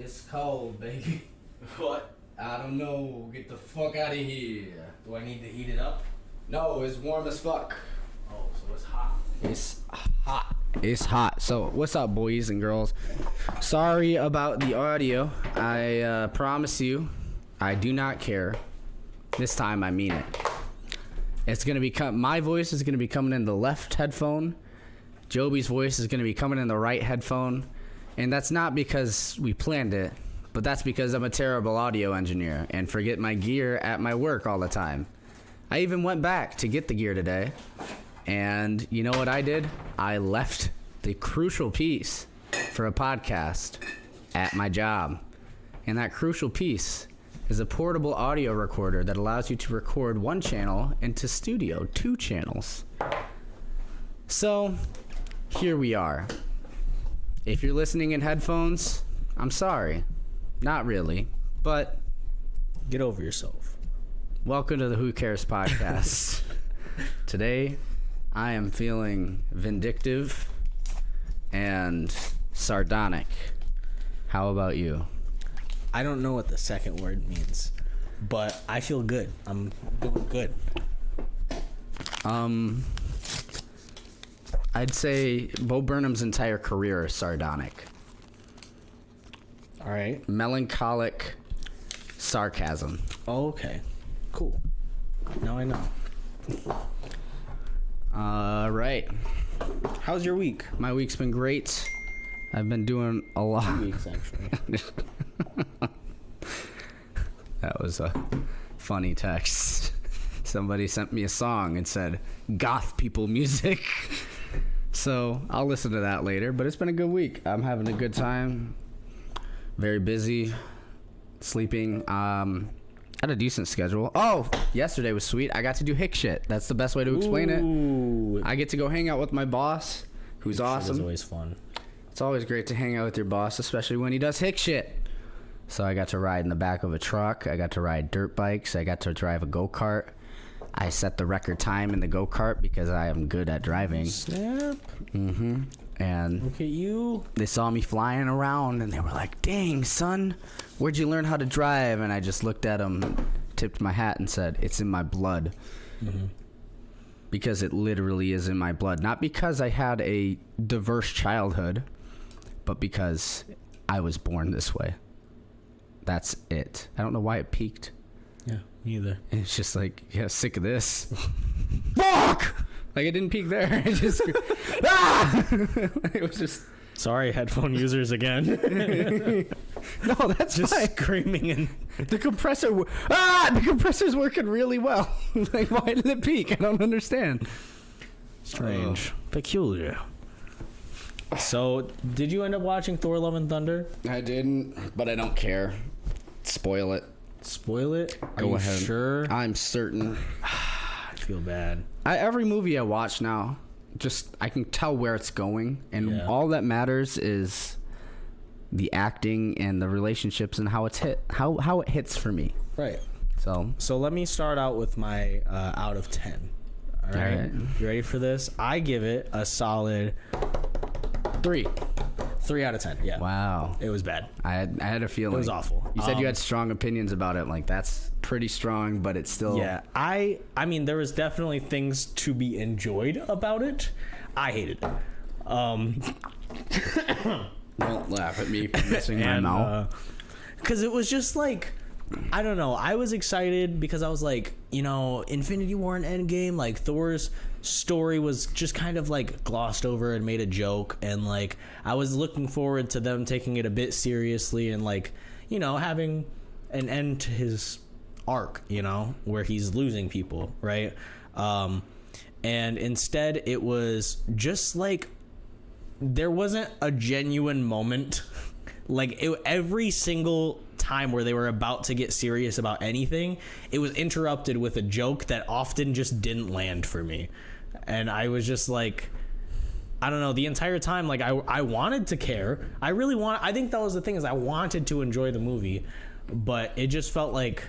It's cold, baby. What? I don't know. Get the fuck out of here. Do I need to heat it up? No, it's warm as fuck. Oh, so it's hot. It's hot. It's hot. So, what's up, boys and girls? Sorry about the audio. I promise you, I do not care. This time, I mean it. It's gonna be my voice is gonna be coming in the left headphone. Joby's voice is gonna be coming in the right headphone, and that's not because we planned it, but that's because I'm a terrible audio engineer and forget my gear at my work all the time. I even went back to get the gear today, and you know what I did? I left the crucial piece for a podcast at my job, and that crucial piece is a portable audio recorder that allows you to record one channel into studio, 2 channels. So, here we are. If you're listening in headphones, I'm sorry. Not really, but Get over yourself. welcome to the Who Cares podcast. Today, I am feeling vindictive and sardonic. How about you? I don't know what the second word means, but I feel good. I'm doing good. I'd say Bo Burnham's entire career is sardonic. All right. Melancholic sarcasm. Oh, okay. Cool. Now I know. Right. How's your week? My week's been great. I've been doing a lot. Weeks, actually. That was a funny text. Somebody sent me a song and said, goth people music. So I'll listen to that later, but it's been a good week. I'm having a good time. Very busy. Sleeping. Had a decent schedule. Oh, yesterday was sweet. I got to do hick shit. That's the best way to explain it. I get to go hang out with my boss, who's awesome. It's always fun. It's always great to hang out with your boss, especially when he does hick shit. So I got to ride in the back of a truck. I got to ride dirt bikes. I got to drive a go-kart. I set the record time in the go-kart because I am good at driving. Snap. Mm-hmm. And Look at you. they saw me flying around, and they were like, dang, son, where'd you learn how to drive? And I just looked at them, tipped my hat, and said, it's in my blood. Mm-hmm. Because it literally is in my blood. Not because I had a diverse childhood, but because I was born this way. That's it. I don't know why it peaked. Yeah, me either. It's just like, yeah, sick of this. Fuck! Like, it didn't peak there. It just... ah! It was just... Sorry, headphone users again. No, that's Just fine. screaming and... The compressor... the compressor's working really well. Like, why did it peak? I don't understand. Strange. Peculiar. So, did you end up watching Thor Love and Thunder? I didn't, but I don't care. Spoil it. Spoil it? Are Go you ahead. sure? I'm certain. I feel bad. Every movie I watch now, just I can tell where it's going, and Yeah. all that matters is the acting and the relationships and how it's how it hits for me. Right. So let me start out with my out of 10. All right. All right. You ready for this? I give it a solid 3. 3 out of 10. Yeah. Wow. It was bad. I had a feeling. It was awful. You said you had strong opinions about it. Like, that's pretty strong, but it's still... Yeah. I mean, there was definitely things to be enjoyed about it. I hated it. Don't laugh at me for missing my mouth. Because it was just like, I don't know. I was excited because I was like, you know, Infinity War and Endgame, like Thor's story was just kind of like glossed over and made a joke. And like, I was looking forward to them taking it a bit seriously and like, you know, having an end to his arc, you know, where he's losing people, right? And instead it was just like, there wasn't a genuine moment. Like, every single time where they were about to get serious about anything, it was interrupted with a joke that often just didn't land for me. And I was just like, I don't know, the entire time, like, I wanted to care. I think that was the thing, is I wanted to enjoy the movie, but it just felt like,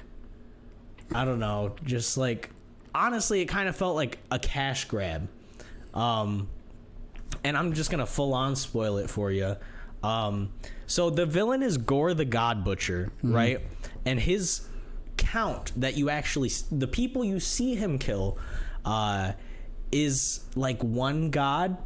I don't know, just like, honestly, it kind of felt like a cash grab. And I'm just gonna full on spoil it for you. So the villain is Gore the God Butcher, right? And his count that you actually, the people you see him kill, is like one god.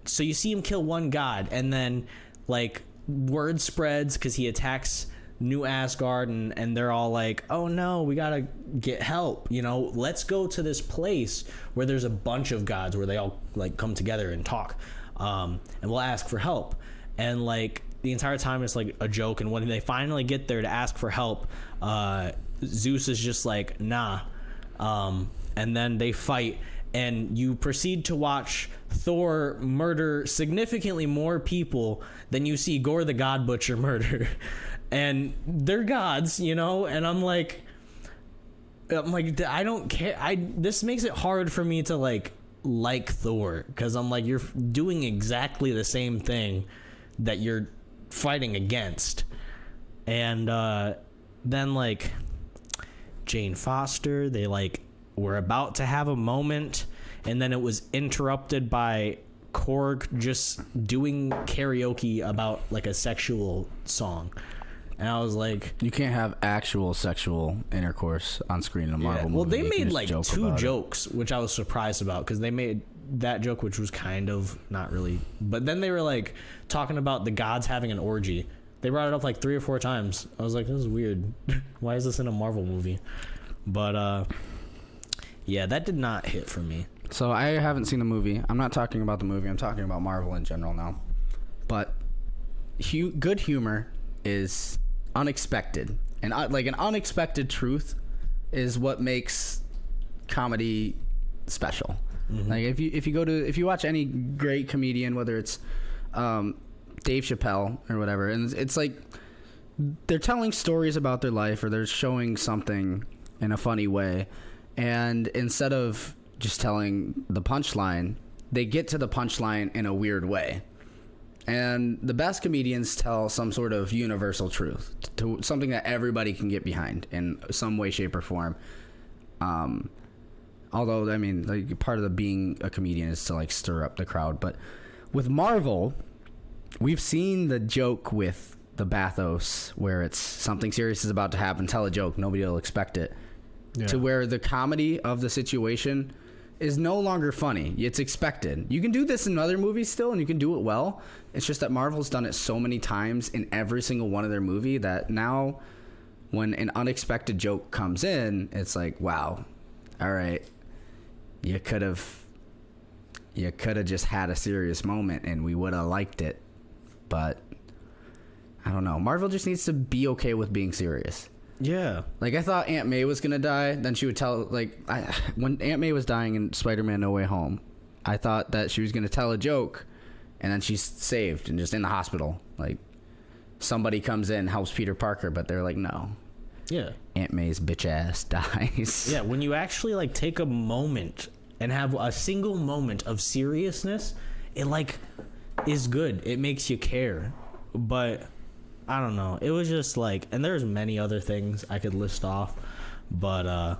So you see him kill one god, and then like word spreads because he attacks New Asgard, and they're all like, oh no, we gotta get help, you know, let's go to this place where there's a bunch of gods where they all like come together and talk, and we'll ask for help. And like the entire time it's like a joke, and when they finally get there to ask for help, Zeus is just like, nah, and then they fight, and you proceed to watch Thor murder significantly more people than you see Gore the God Butcher murder. And they're gods, you know, and I'm like, I don't care. This makes it hard for me to like Thor, because I'm like, you're doing exactly the same thing that you're fighting against. And then like Jane Foster, they like were about to have a moment, and then it was interrupted by Korg just doing karaoke about like a sexual song. And I was like, you can't have actual sexual intercourse on screen in a Marvel movie. Well, they made like joke two jokes, which I was surprised about, because they made that joke, which was kind of not really. But then they were like talking about the gods having an orgy. They brought it up like 3 or 4 times. I was like, this is weird. Why is this in a Marvel movie? But yeah, that did not hit for me. So I haven't seen the movie. I'm not talking about the movie. I'm talking about Marvel in general now. But good humor is unexpected, and like an unexpected truth is what makes comedy special. Like if you watch any great comedian, whether it's Dave Chappelle or whatever, and it's like they're telling stories about their life, or they're showing something in a funny way, and instead of just telling the punchline, they get to the punchline in a weird way. And the best comedians tell some sort of universal truth, to something that everybody can get behind in some way, shape, or form. Although, I mean, like, part of the being a comedian is to like stir up the crowd. But with Marvel, we've seen the joke with the bathos, where it's something serious is about to happen, tell a joke, nobody will expect it. Yeah. To where the comedy of the situation is no longer funny. It's expected. You can do this in other movies still, and you can do it well. It's just that Marvel's done it so many times in every single one of their movie that now when an unexpected joke comes in, it's like, wow, all right, you could have just had a serious moment and we would have liked it. But I don't know. Marvel just needs to be okay with being serious. Yeah. Like, I thought Aunt May was going to die. Then she would tell, like, when Aunt May was dying in Spider-Man No Way Home, I thought that she was going to tell a joke, and then she's saved and just in the hospital. Like, somebody comes in, helps Peter Parker, but they're like, no. Yeah. Aunt May's bitch ass dies. Yeah, when you actually, like, take a moment and have a single moment of seriousness, it, like, is good. It makes you care. But I don't know. It was just like, and there's many other things I could list off, but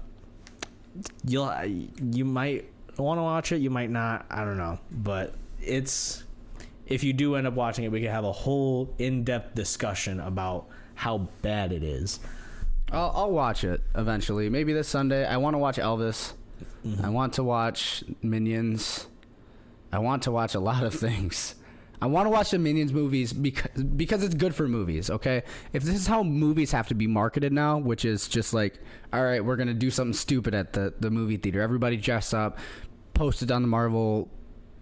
you might want to watch it, you might not. I don't know, but if you do end up watching it, we can have a whole in-depth discussion about how bad it is. I'll watch it eventually. Maybe this Sunday. I want to watch Elvis. I want to watch Minions. I want to watch a lot of things. I want to watch the Minions movies because it's good for movies, okay? If this is how movies have to be marketed now, which is just like, all right, we're going to do something stupid at the movie theater. Everybody dress up, post it on the Marvel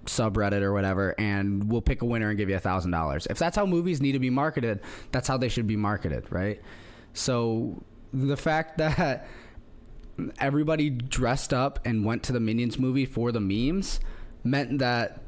subreddit or whatever, and we'll pick a winner and give you $1,000. If that's how movies need to be marketed, that's how they should be marketed, right? So the fact that everybody dressed up and went to the Minions movie for the memes meant that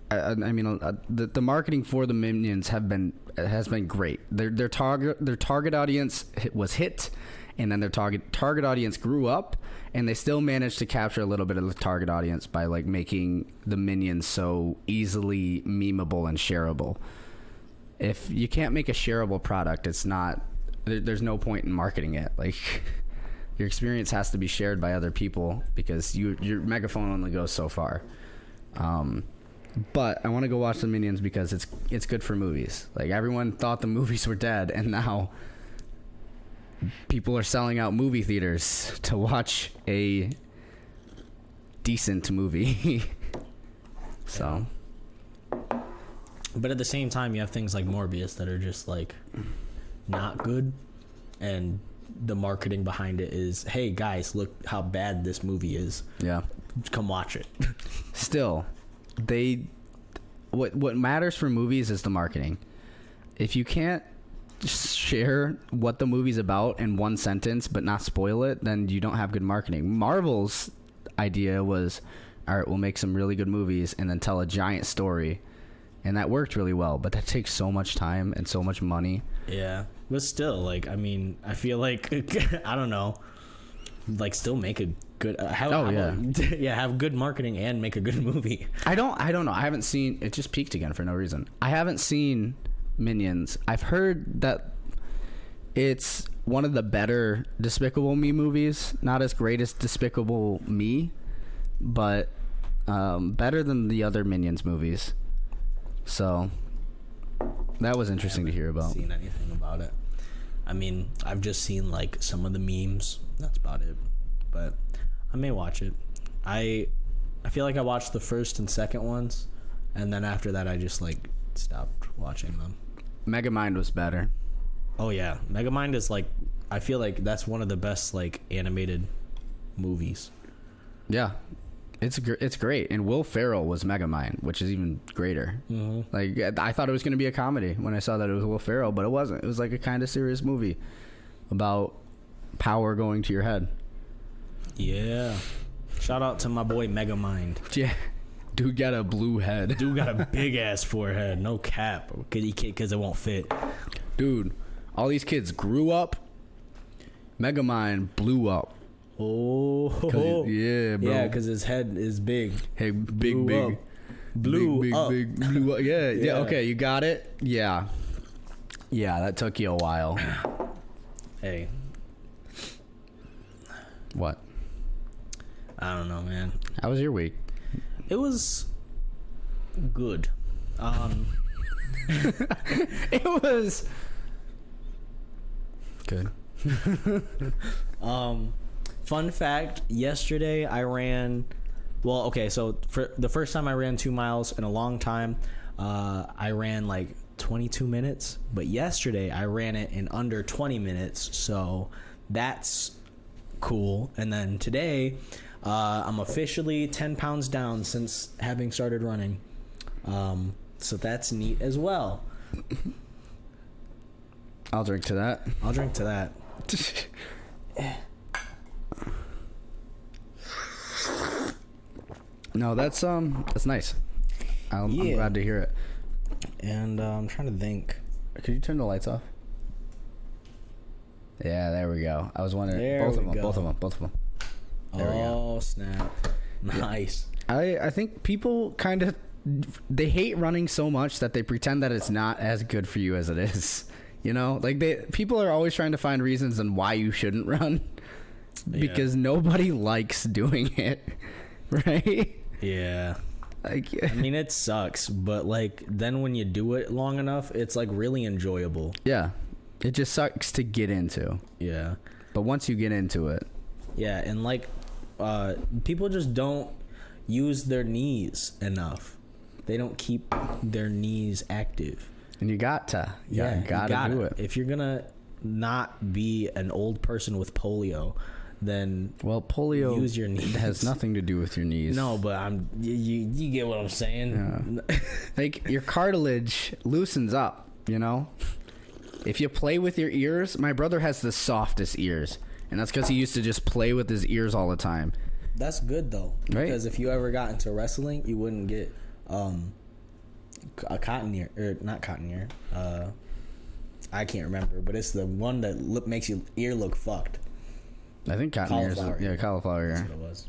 the marketing for the Minions has been great. Their target audience was hit, and then their target audience grew up, and they still managed to capture a little bit of the target audience by like making the Minions so easily memeable and shareable. If you can't make a shareable product, it's not. There's no point in marketing it. Like, your experience has to be shared by other people because your megaphone only goes so far. But I want to go watch the Minions because it's good for movies. Like, everyone thought the movies were dead, and now people are selling out movie theaters to watch a decent movie. So, but at the same time, you have things like Morbius that are just like not good, and the marketing behind it is, hey guys, look how bad this movie is. yeah. Come watch it. Still, what matters for movies is the marketing. If you can't share what the movie's about in one sentence but not spoil it, then you don't have good marketing. Marvel's idea was, all right, we'll make some really good movies and then tell a giant story, and that worked really well, but that takes so much time and so much money. Yeah, but still, like, I mean, I feel like I don't know, like, still make a good have good marketing and make a good movie. I don't know. I haven't seen it. Just peaked again for no reason. I haven't seen Minions. I've heard that it's one of the better Despicable Me movies. Not as great as Despicable Me, but better than the other Minions movies. So that was interesting to hear about. Seen anything about it? I mean, I've just seen like some of the memes. That's about it. But I may watch it. I feel like I watched the first and second ones, and then after that I just like stopped watching them. Megamind was better. Oh yeah, Megamind is like, I feel like that's one of the best like animated movies. Yeah, it's great. And Will Ferrell was Megamind, which is even greater. Mm-hmm. Like, I thought it was going to be a comedy when I saw that it was Will Ferrell, but it wasn't. It was like a kind of serious movie about power going to your head. Yeah. Shout out to my boy Megamind. Yeah. Dude got a blue head. Dude got a big ass forehead. No cap. Because it won't fit. Dude, all these kids grew up. Megamind blew up. Oh. Yeah, bro. Yeah, because his head is big. Hey, big. Blew up. Blew up. Yeah. Okay, you got it? Yeah. Yeah, that took you a while. Hey. What? I don't know, man. How was your week? It was good. It was good. Fun fact, yesterday I ran, well, okay, so for the first time I ran 2 miles in a long time, I ran like 22 minutes, but yesterday I ran it in under 20 minutes, so that's cool. And then today, I'm officially 10 pounds down since having started running. So that's neat as well. I'll drink to that. I'll drink to that. No, that's nice. I'm glad to hear it. And I'm trying to think. Could you turn the lights off? Yeah, there we go. I was wondering. There both we of them. go. Both of them. There we go. Oh, snap. Nice. I think people kind of, they hate running so much that they pretend that it's not as good for you as it is. You know, like people are always trying to find reasons on why you shouldn't run, because nobody likes doing it, right? Yeah. Like, I mean, it sucks, but like then when you do it long enough, it's like really enjoyable. yeah, it just sucks to get into. Yeah. But once you get into it, Yeah, and like people just don't use their knees enough. They don't keep their knees active. and you gotta do it. If you're gonna not be an old person with polio, then Well, polio use your knees. has nothing to do with your knees. No, but you get what I'm saying. Yeah. Like, your cartilage loosens up, you know? If you play with your ears, my brother has the softest ears, and that's because he used to just play with his ears all the time. That's good though, Right. because if you ever got into wrestling, you wouldn't get a cotton ear, or not cotton ear. I can't remember, but it's the one that makes your ear look fucked. I think cotton ears. Cauliflower Yeah, ear. cauliflower That's ear. what it was.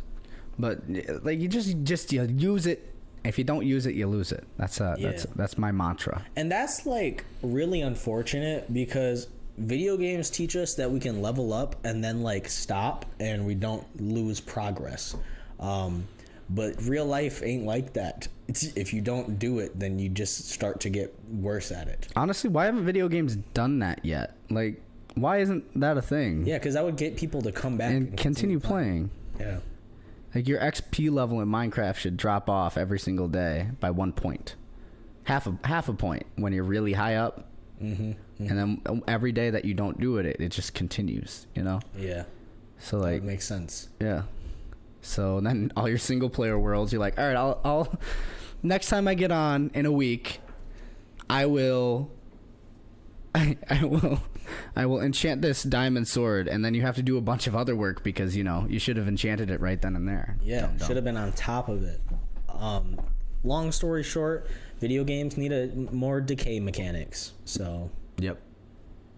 But like, you just you use it. If you don't use it, you lose it. That's my mantra. And that's like really unfortunate, because video games teach us that we can level up and then like stop and we don't lose progress. But real life ain't like that. If you don't do it, then you just start to get worse at it. Honestly, why haven't video games done that yet? Like, why isn't that a thing? Yeah, because that would get people to come back and continue playing. Yeah. Like, your XP level in Minecraft should drop off every single day by 1 point. Half a point when you're really high up. And then every day that you don't do it just continues, you know? Yeah. So, like... That makes sense. Yeah. So then all your single player worlds, you're like, all right, I'll next time I get on in a week, I will enchant this diamond sword, and then you have to do a bunch of other work because, you know, you should have enchanted it right then and there. Yeah, should have been on top of it. Long story short, video games need more decay mechanics. So yep.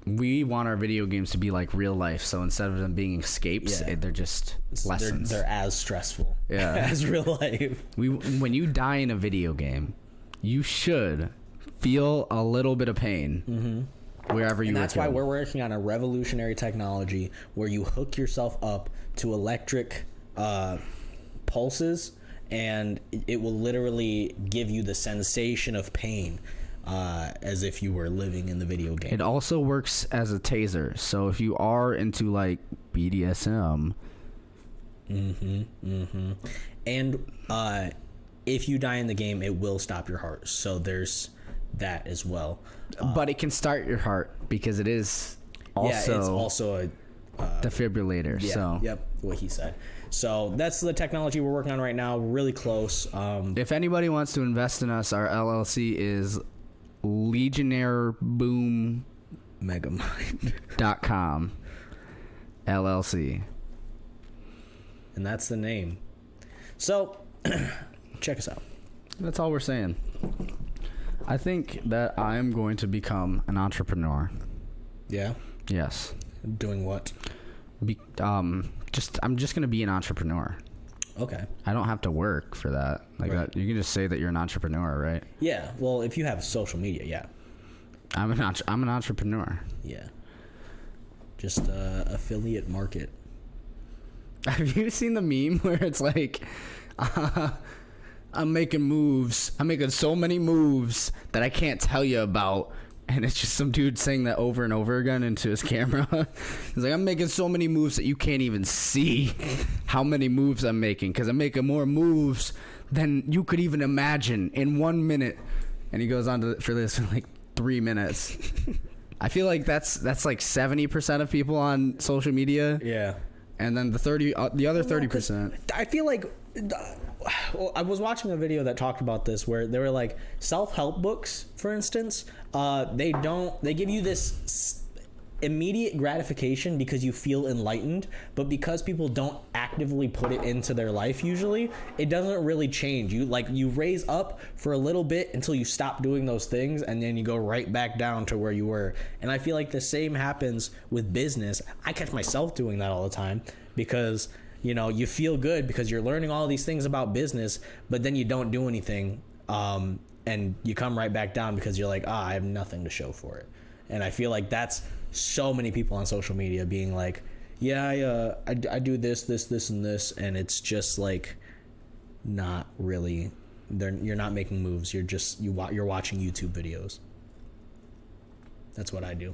We want our video games to be like real life, so instead of them being escapes, they're just lessons. They're as stressful as real life. When you die in a video game, you should feel a little bit of pain wherever you are. And that's why we're working on a revolutionary technology where you hook yourself up to electric pulses, and it will literally give you the sensation of pain. As if you were living in the video game. It also works as a taser. So if you are into like BDSM, and if you die in the game, it will stop your heart. So there's that as well. But it can start your heart because it is also it's also a defibrillator. Yeah, so yep, what he said. So that's the technology we're working on right now. Really close. If anybody wants to invest in us, our LLC is Legionnaire Boom Megamind.com LLC, and that's the name. So check us out. That's all we're saying. I think that I'm going to become an entrepreneur. Yeah. Yes. Doing what? I'm just going to be an entrepreneur. Okay. I don't have to work for that. Like Right. you can just say that you're an entrepreneur, right? Yeah. Well, if you have social media, yeah. I'm an entrepreneur. Yeah. Just affiliate market. Have you seen the meme where it's like, I'm making moves. I'm making so many moves that I can't tell you about. And it's just some dude saying that over and over again into his camera. He's like, I'm making so many moves that you can't even see how many moves I'm making, because I'm making more moves than you could even imagine in 1 minute. And he goes on for this in like 3 minutes. I feel like that's like 70% of people on social media. Yeah. And then the other 30%. I feel like... Well, I was watching a video that talked about this where they were like self-help books, for instance. They give you this immediate gratification because you feel enlightened, but because people don't actively put it into their life, usually it doesn't really change. You raise up for a little bit until you stop doing those things, and then you go right back down to where you were. And I feel like the same happens with business. I catch myself doing that all the time because you feel good because you're learning all these things about business, but then you don't do anything, and you come right back down because you're like, I have nothing to show for it. And I feel like that's so many people on social media being like, yeah, I do this, and this, and it's just like not really. You're not making moves. You're watching YouTube videos. That's what I do.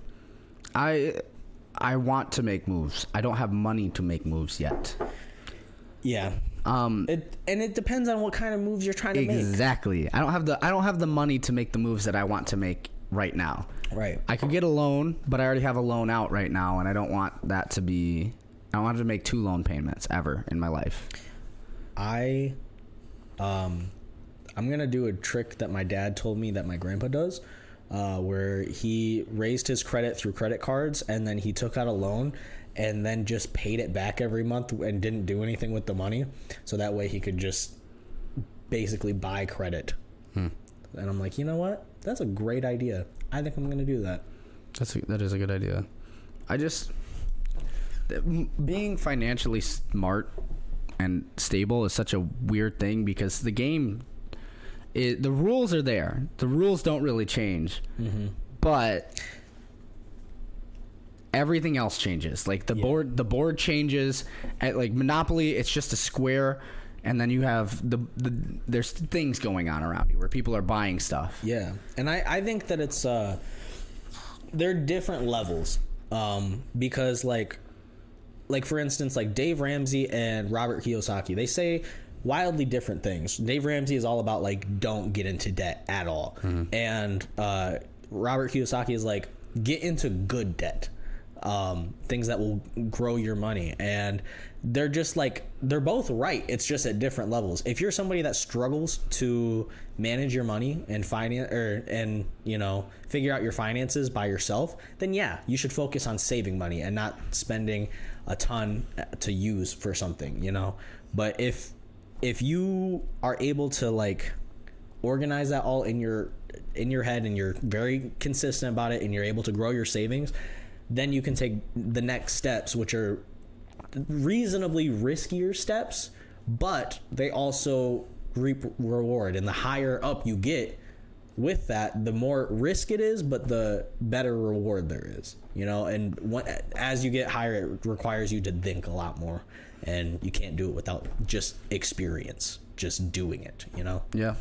I want to make moves. I don't have money to make moves yet. Yeah. It depends on what kind of moves you're trying to make. Exactly. I don't have the money to make the moves that I want to make right now. Right. I could get a loan, but I already have a loan out right now, and I don't want that to be. I don't want to make 2 loan payments ever in my life. I'm gonna do a trick that my dad told me that my grandpa does. Where he raised his credit through credit cards, and then he took out a loan and then just paid it back every month and didn't do anything with the money. So that way he could just basically buy credit. And I'm like, you know what? That's a great idea. I think I'm going to do that. That is a good idea. Being financially smart and stable is such a weird thing because the game... the rules are there. The rules don't really change, but everything else changes. Like the board changes. At like Monopoly, it's just a square, and then you have there's things going on around you where people are buying stuff. Yeah, and I think that it's there are different levels, because like for instance, like Dave Ramsey and Robert Kiyosaki, they say wildly different things. Dave Ramsey is all about like don't get into debt at all, and Robert Kiyosaki is like get into good debt, things that will grow your money. And they're just like, they're both right. It's just at different levels. If you're somebody that struggles to manage your money and figure out your finances by yourself, then yeah, you should focus on saving money and not spending a ton to use for something, But if you are able to like organize that all in your head, and you're very consistent about it, and you're able to grow your savings, then you can take the next steps, which are reasonably riskier steps, but they also reap reward. And the higher up you get with that, the more risk it is, but the better reward there is, and as you get higher, it requires you to think a lot more, and you can't do it without just experience, just doing it, Yeah.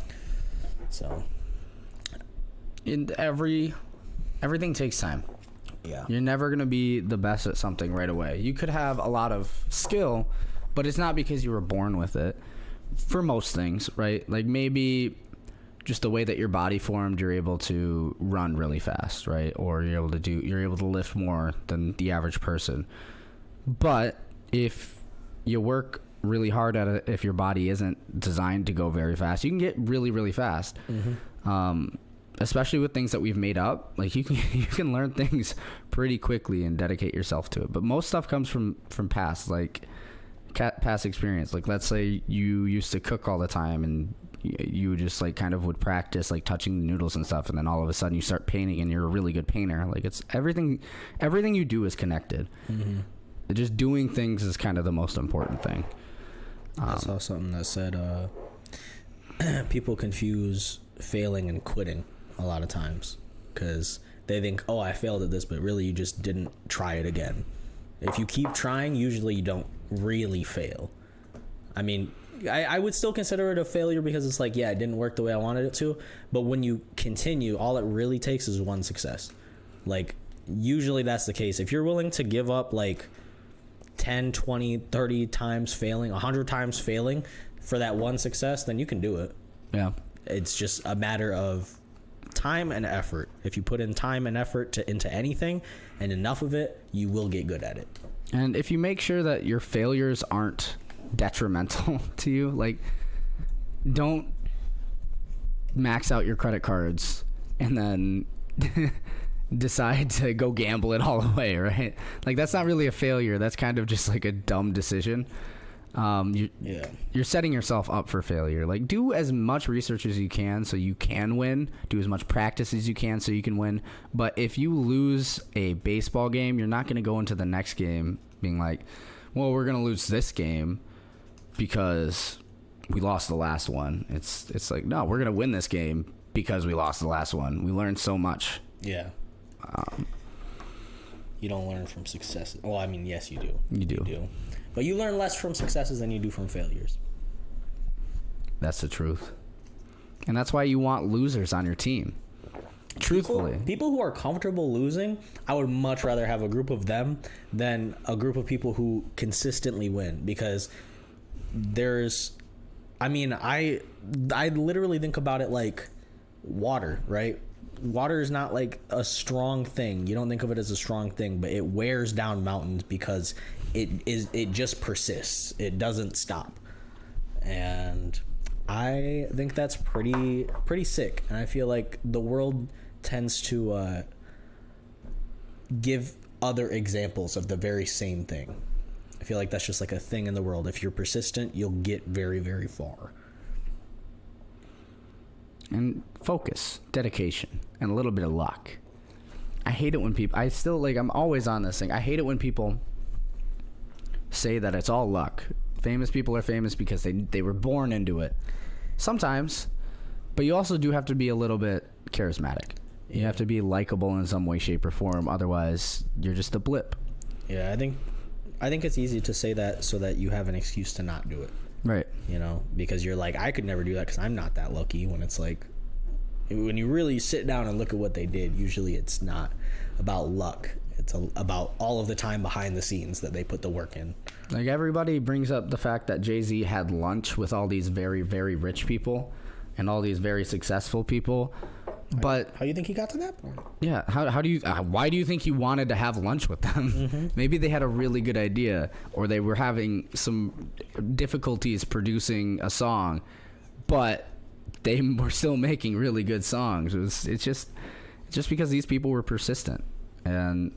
So everything takes time. yeah, You're never going to be the best at something right away. You could have a lot of skill, but it's not because you were born with it for most things, right? Like maybe just the way that your body formed, you're able to run really fast, right? Or you're able to lift more than the average person. But if you work really hard at it, if your body isn't designed to go very fast, you can get really, really fast. Especially with things that we've made up, like you can learn things pretty quickly and dedicate yourself to it. But most stuff comes from past, like past experience. Like let's say you used to cook all the time, and you just like kind of would practice like touching the noodles and stuff, and then all of a sudden you start painting and you're a really good painter. Like it's everything you do is connected. Just doing things is kind of the most important thing. I saw something that said people confuse failing and quitting a lot of times, because they think, oh, I failed at this, but really you just didn't try it again. If you keep trying, usually you don't really fail. I mean, I would still consider it a failure, because it's like, yeah, it didn't work the way I wanted it to, but when you continue, all it really takes is one success. Like usually that's the case. If you're willing to give up like 10, 20, 30 times failing, 100 times failing for that one success, then you can do it. Yeah. It's just a matter of time and effort. If you put in time and effort into anything, and enough of it, you will get good at it. And if you make sure that your failures aren't detrimental to you, like don't max out your credit cards and then decide to go gamble it all away, right? Like that's not really a failure. That's kind of just like a dumb decision. You're setting yourself up for failure. Like do as much research as you can so you can win. Do as much practice as you can so you can win. But if you lose a baseball game, you're not going to go into the next game being like, well, we're going to lose this game because we lost the last one. It's like, no, we're going to win this game because we lost the last one. We learned so much. Yeah. You don't learn from successes. Well, I mean, yes, you do. You do. But you learn less from successes than you do from failures. That's the truth. And that's why you want losers on your team. Truthfully. People who are comfortable losing, I would much rather have a group of them than a group of people who consistently win. Because I literally think about it like water, right? Water is not like a strong thing. You don't think of it as a strong thing, but it wears down mountains because it just persists. It doesn't stop. And I think that's pretty sick. And I feel like the world tends to give other examples of the very same thing. I feel like that's just like a thing in the world. If you're persistent, you'll get very, very far. And focus, dedication, and a little bit of luck. I hate it when people, I'm always on this thing. I hate it when people say that it's all luck. Famous people are famous because they were born into it. Sometimes, but you also do have to be a little bit charismatic. You have to be likable in some way, shape, or form. Otherwise, you're just a blip. Yeah, I think it's easy to say that so that you have an excuse to not do it. Right. You know, because you're like, I could never do that because I'm not that lucky. When it's like, when you really sit down and look at what they did, usually it's not about luck. It's about all of the time behind the scenes that they put the work in. Like, everybody brings up the fact that Jay-Z had lunch with all these very, very rich people and all these very successful people. But how do you think he got to that point? Yeah, how do you why do you think he wanted to have lunch with them? Mm-hmm. Maybe they had a really good idea, or they were having some difficulties producing a song, but they were still making really good songs. It's just because these people were persistent, and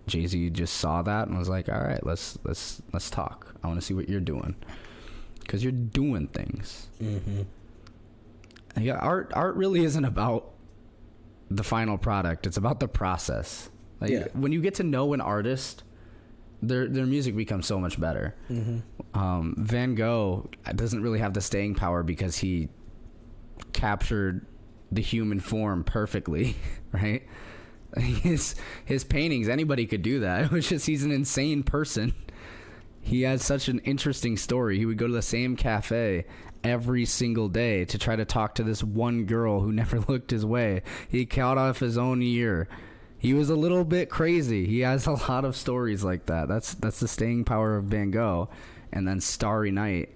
Jay-Z just saw that and was like, all right, let's talk. I want to see what you're doing, because you're doing things. Mm-hmm. Yeah, art really isn't about the final product. It's about the process. Like, when you get to know an artist, their music becomes so much better. Mm-hmm. Van Gogh doesn't really have the staying power because he captured the human form perfectly, right? His paintings, anybody could do that. It was just, he's an insane person. He had such an interesting story. He would go to the same cafe every single day to try to talk to this one girl who never looked his way. He cut off his own ear. He was a little bit crazy. He has a lot of stories like that. That's the staying power of Van Gogh. And then Starry Night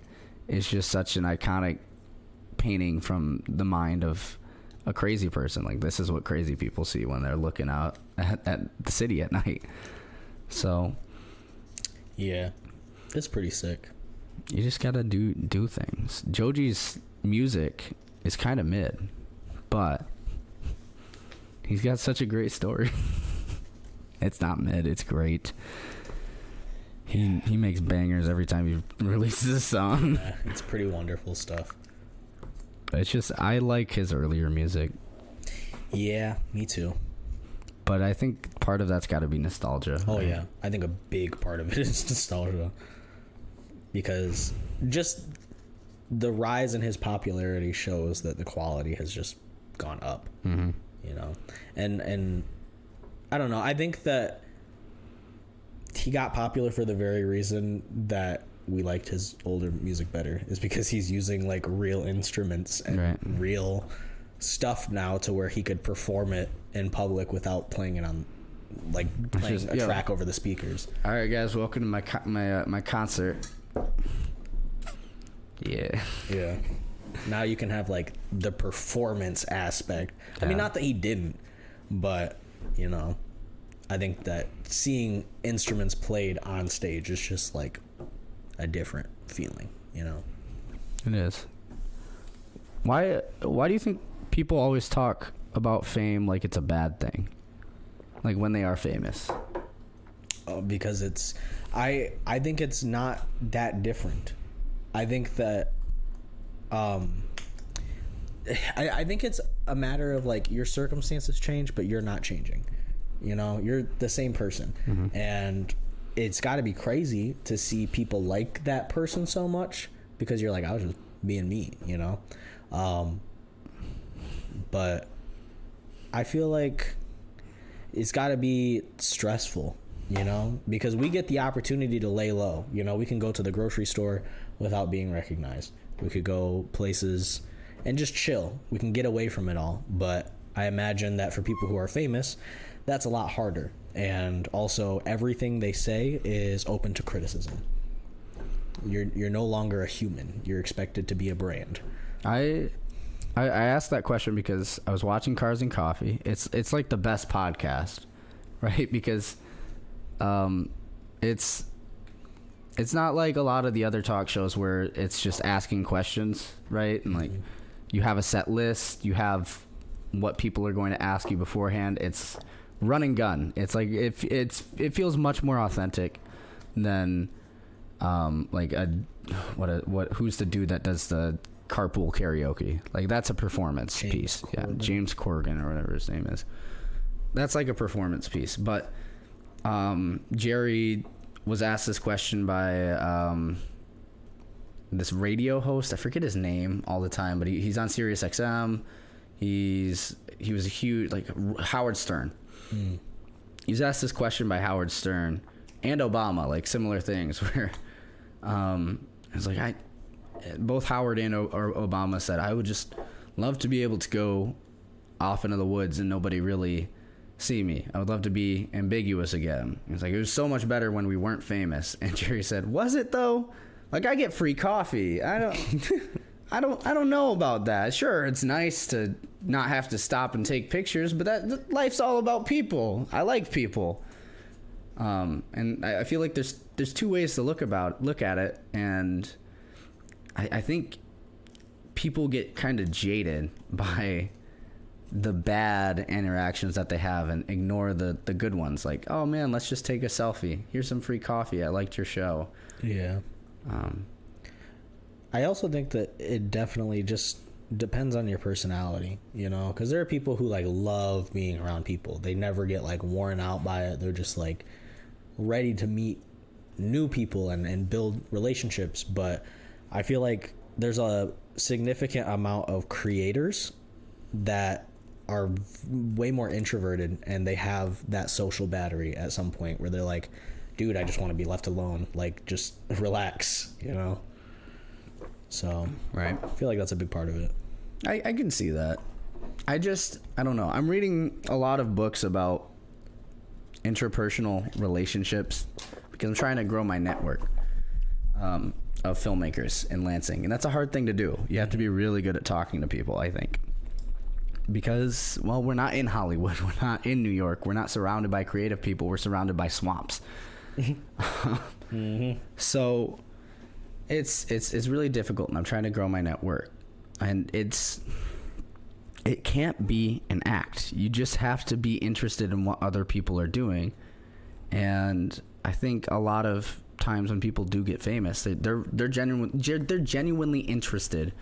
is just such an iconic painting from the mind of a crazy person. Like, this is what crazy people see when they're looking out at the city at night. So yeah, it's pretty sick. You just gotta do things. Joji's music is kind of mid, but he's got such a great story. It's not mid, it's great. He makes bangers every time he releases a song. Yeah, it's pretty wonderful stuff. It's just, I like his earlier music. Yeah, me too. But I think part of that's got to be nostalgia. Oh right? yeah, I think a big part of it is nostalgia. Because just the rise in his popularity shows that the quality has just gone up. Mm-hmm. You know, and I don't know. I think that he got popular for the very reason that we liked his older music better, is because he's using like real instruments and real stuff now, to where he could perform it in public without playing it on, like, playing a track over the speakers. All right, guys, welcome to my concert. Yeah. Now you can have like the performance aspect. I mean, not that he didn't, but you know, I think that seeing instruments played on stage is just like a different feeling, you know. It is. Why do you think people always talk about fame like it's a bad thing? Like, when they are famous? Because it's, I think it's not that different. I think that I think it's a matter of like, your circumstances change, but you're not changing. You know, you're the same person. Mm-hmm. And it's got to be crazy to see people like that person so much, because you're like, I was just being me, you know. But I feel like it's got to be stressful, you know, because we get the opportunity to lay low. You know, we can go to the grocery store without being recognized. We could go places and just chill. We can get away from it all. But I imagine that for people who are famous, that's a lot harder. And also, everything they say is open to criticism. You're no longer a human. You're expected to be a brand. I asked that question because I was watching Cars and Coffee. It's like the best podcast, right? Because it's not like a lot of the other talk shows where it's just asking questions, right? And like, you have a set list, you have what people are going to ask you beforehand. It's run and gun. It's like, it feels much more authentic than like who's the dude that does the carpool karaoke? Like, that's a performance piece. Corgan. Yeah, James Corgan or whatever his name is. That's like a performance piece. But Jerry was asked this question by this radio host. I forget his name all the time, but he's on Sirius XM. He was a huge, like, Howard Stern. He was asked this question by Howard Stern and Obama, like similar things, where I was like, both Howard and Obama said, I would just love to be able to go off into the woods and nobody really see me. I would love to be ambiguous again. It's like, it was so much better when we weren't famous. And Jerry said, was it though? Like, I get free coffee. I don't know about that. Sure, it's nice to not have to stop and take pictures, but life's all about people. I like people. And I feel like there's two ways to look at it, and I think people get kind of jaded by the bad interactions that they have and ignore the good ones. Like, oh man, let's just take a selfie. Here's some free coffee. I liked your show. Yeah. I also think that it definitely just depends on your personality, you know, because there are people who like love being around people. They never get like worn out by it. They're just like ready to meet new people and build relationships. But I feel like there's a significant amount of creators that are way more introverted, and they have that social battery at some point where they're like, dude, I just want to be left alone. Like, just relax, you know? So, right. I feel like that's a big part of it. I can see that. I don't know. I'm reading a lot of books about interpersonal relationships because I'm trying to grow my network of filmmakers in Lansing. And that's a hard thing to do. You have to be really good at talking to people, I think. Because, well, we're not in Hollywood. We're not in New York. We're not surrounded by creative people. We're surrounded by swamps. Mm-hmm. So it's really difficult, and I'm trying to grow my network. And it can't be an act. You just have to be interested in what other people are doing. And I think a lot of times when people do get famous, they're genuinely interested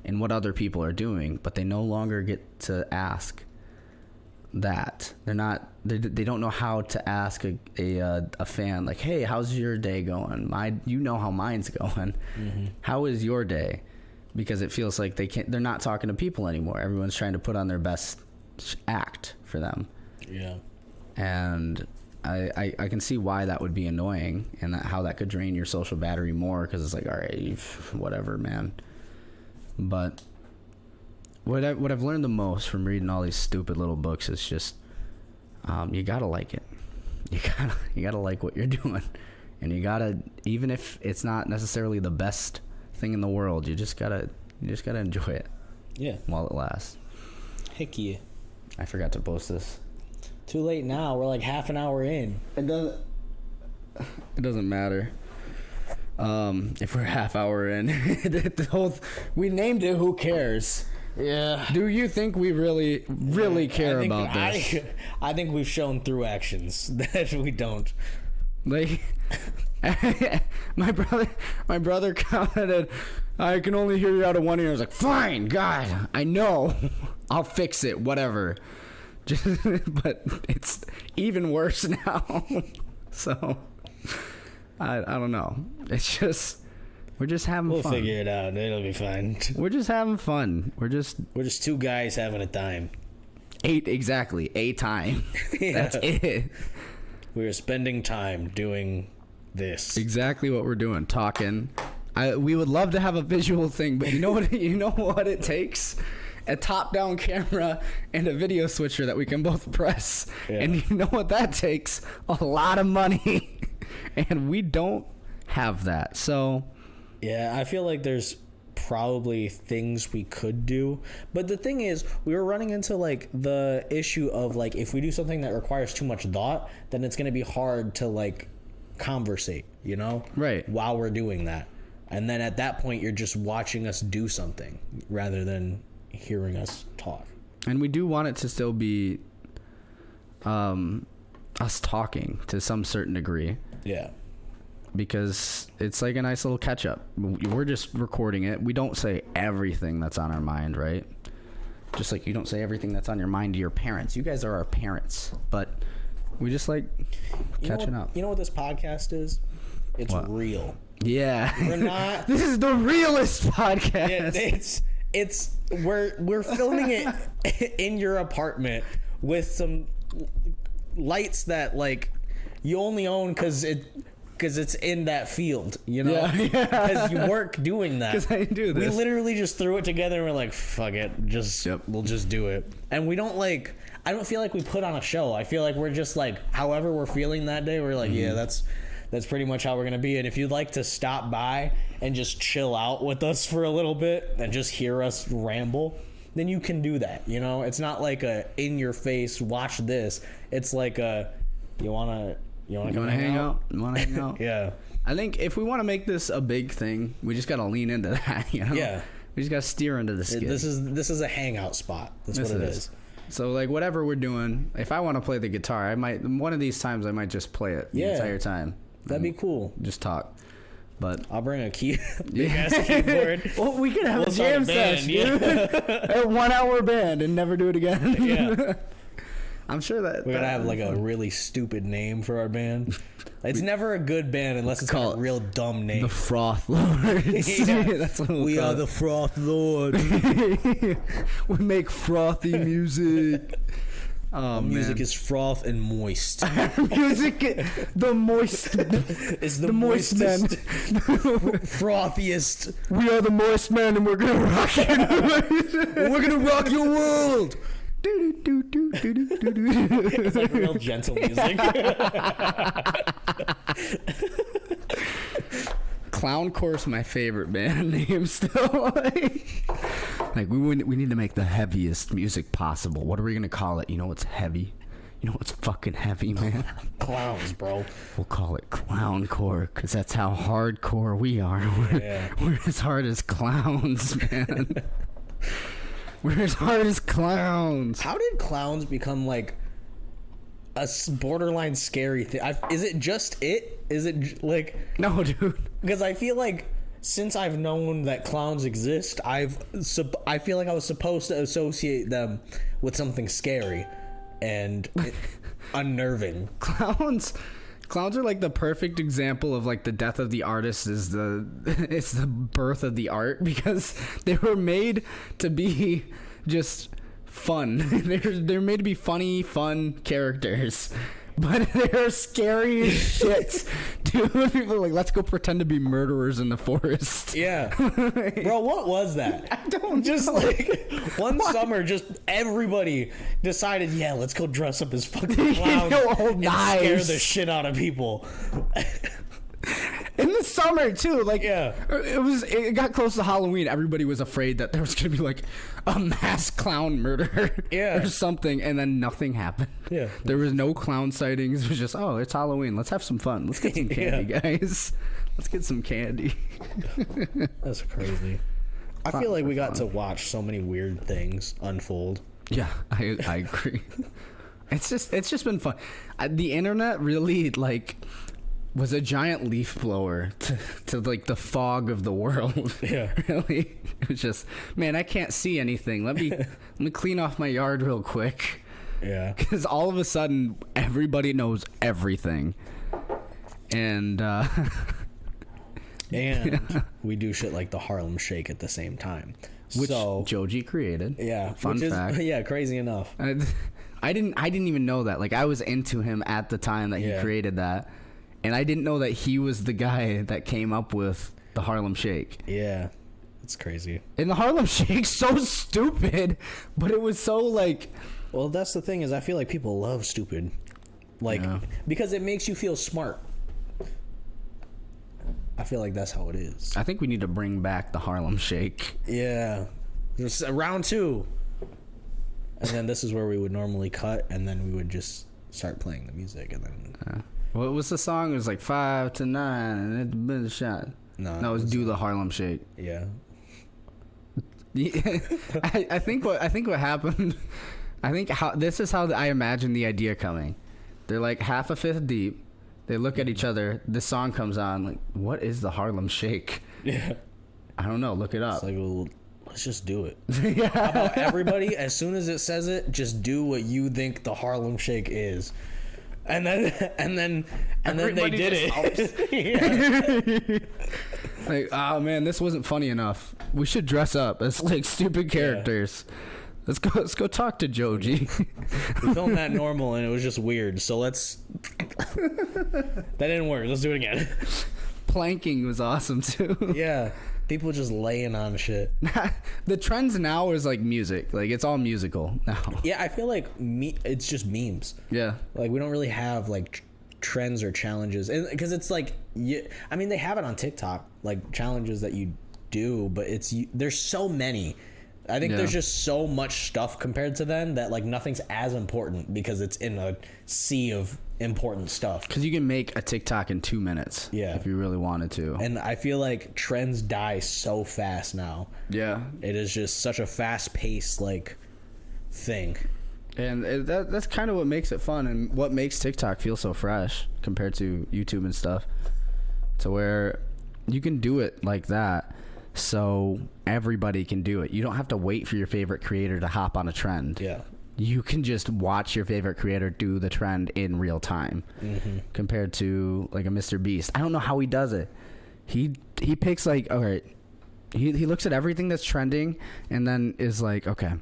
in what other people are doing, but they no longer get to ask that. They don't know how to ask a fan, like, hey, how's your day going? You know how mine's going. Mm-hmm. How is your day? Because it feels like they're not talking to people anymore. Everyone's trying to put on their best act for them. Yeah. And I can see why that would be annoying, and how that could drain your social battery more, because it's like, all right, whatever, man. But what I've learned the most from reading all these stupid little books is just you gotta like it. You gotta like what you're doing, and you gotta, even if it's not necessarily the best thing in the world, you just gotta enjoy it. Yeah. While it lasts. Heck yeah. I forgot to post this. Too late now. We're like half an hour in. It doesn't matter. If we're half hour in, we named it Who Cares? Yeah. Do you think we really care about this? I think we've shown through actions that we don't. Like, my brother commented, I can only hear you out of one ear. I was like, fine, God, I know. I'll fix it, whatever. But it's even worse now. So I don't know. It's just, we're just having fun. We'll figure it out. It'll be fine. We're just having fun. We're just two guys having a time. Exactly, a time. Yeah. That's it. We're spending time doing this. Exactly what we're doing, talking. We would love to have a visual thing, but you know what it takes? A top-down camera and a video switcher that we can both press. Yeah. And you know what that takes? A lot of money. And we don't have that. So yeah, I feel like there's probably things we could do, but the thing is, we were running into like the issue of like, if we do something that requires too much thought, then it's going to be hard to like conversate, you know, right, while we're doing that. And then at that point, you're just watching us do something rather than hearing us talk. And we do want it to still be us talking to some certain degree. Yeah. Because it's like a nice little catch up. We're just recording it. We don't say everything that's on our mind, right? Just like you don't say everything that's on your mind to your parents. You guys are our parents. But we just like catching up. You know what this podcast is? It's what? Real. Yeah. We're not. This is the realest podcast. We're filming it in your apartment with some lights that like you only own because because it's in that field, you know? Yeah. Because you work doing that. Because I do this. We literally just threw it together and we're like, fuck it, we'll just do it. And we don't like, I don't feel like we put on a show. I feel like we're just like, however we're feeling that day, we're like, yeah, that's pretty much how we're gonna be. And if you'd like to stop by and just chill out with us for a little bit and just hear us ramble, then you can do that. You know, it's not like a in your face, watch this. It's like a, you wanna hang out? You wanna hang out? Yeah. I think if we want to make this a big thing, we just gotta lean into that. You know? Yeah. We just gotta steer into the skit. This is a hangout spot. That's what it is. So like whatever we're doing, if I want to play the guitar, I might one of these times I might just play it the entire time. That'd be cool. Just talk. But I'll bring a big ass keyboard. Well, we could have a jam session, dude. A 1 hour band and never do it again. Yeah. I'm sure that We're gonna have like a really stupid name for our band. It's never a good band unless it's got a real dumb name. The Froth Lords. Yeah. That's what we are the Froth Lords. We make frothy music. Oh, music is froth and moist. Music, the moist, is the moist men. Frothiest. We are the moist men, and we're gonna rock you. We're gonna rock your world. It's like real gentle music. Clowncore's my favorite band name still. Like we need to make the heaviest music possible. What are we gonna call it? You know what's heavy? You know what's fucking heavy, man? Clowns, bro. We'll call it Clowncore because that's how hardcore we are. We're as hard as clowns, man. We're as hard as clowns. How did clowns become like a borderline scary thing? Is it just it? Is it like... No, dude. Because I feel like since I've known that clowns exist, I feel like I was supposed to associate them with something scary and unnerving. Clowns are like the perfect example of like the death of the artist is it's the birth of the art, because they were made to be just fun. They're made to be funny, fun characters. But they're scary as shit. Dude, people are like, let's go pretend to be murderers in the forest. Yeah. Bro, what was that? I don't just know. Like one summer, just everybody decided, yeah, let's go dress up as fucking clowns and scare the shit out of people. In the summer too, like yeah, it got close to Halloween. Everybody was afraid that there was gonna be like a mass clown murder, or something, and then nothing happened. Yeah, there was no clown sightings. It was just, oh, it's Halloween. Let's have some fun. Let's get some candy, guys. Let's get some candy. That's crazy. I feel like we got to watch so many weird things unfold. Yeah, I agree. It's just been fun. The internet really was a giant leaf blower to like the fog of the world. Yeah. Really. It was just, man, I can't see anything. Let me clean off my yard real quick. Yeah. Because all of a sudden everybody knows everything. And we do shit like the Harlem Shake at the same time. Which Joji created. Yeah. Fun fact. Yeah, crazy enough. I didn't even know that. Like, I was into him at the time that he created that. And I didn't know that he was the guy that came up with the Harlem Shake. Yeah. It's crazy. And the Harlem Shake's so stupid, but it was so like... Well, that's the thing, is I feel like people love stupid. Like, because it makes you feel smart. I feel like that's how it is. I think we need to bring back the Harlem Shake. Yeah. Just round 2. And then this is where we would normally cut, and then we would just start playing the music, and then... What was the song? It was like 5 to 9 and it's been a shot. No, it was Do the Harlem Shake. Yeah. I think what happened. This is how I imagine the idea coming. They're like half a fifth deep. They look at each other. This song comes on. Like, what is the Harlem Shake? Yeah. I don't know. Look it up. It's like, well, let's just do it. Yeah. How about everybody? As soon as it says it, just do what you think the Harlem Shake is. And then they did it. Like, oh man, this wasn't funny enough. We should dress up as like stupid characters. Let's go talk to Joji. We filmed that normal and it was just weird. So let's. That didn't work. Let's do it again. Planking was awesome too. Yeah, people just laying on shit. The trends now is like music. Like it's all musical now. Yeah, I feel like it's just memes. Yeah. Like we don't really have like trends or challenges, and because it's like, I mean, they have it on TikTok, like challenges that you do, but there's so many. I think there's just so much stuff compared to them that like nothing's as important because it's in a sea of important stuff. Because you can make a TikTok in 2 minutes. Yeah. If you really wanted to. And I feel like trends die so fast now. Yeah. It is just such a fast paced like thing. And that's kind of what makes it fun and what makes TikTok feel so fresh compared to YouTube and stuff. To where you can do it like that. So everybody can do it. You don't have to wait for your favorite creator to hop on a trend. Yeah. You can just watch your favorite creator do the trend in real time. Mm-hmm. Compared to like a Mr. Beast. I don't know how he does it. He picks like, all right, he looks at everything that's trending and then is like, okay,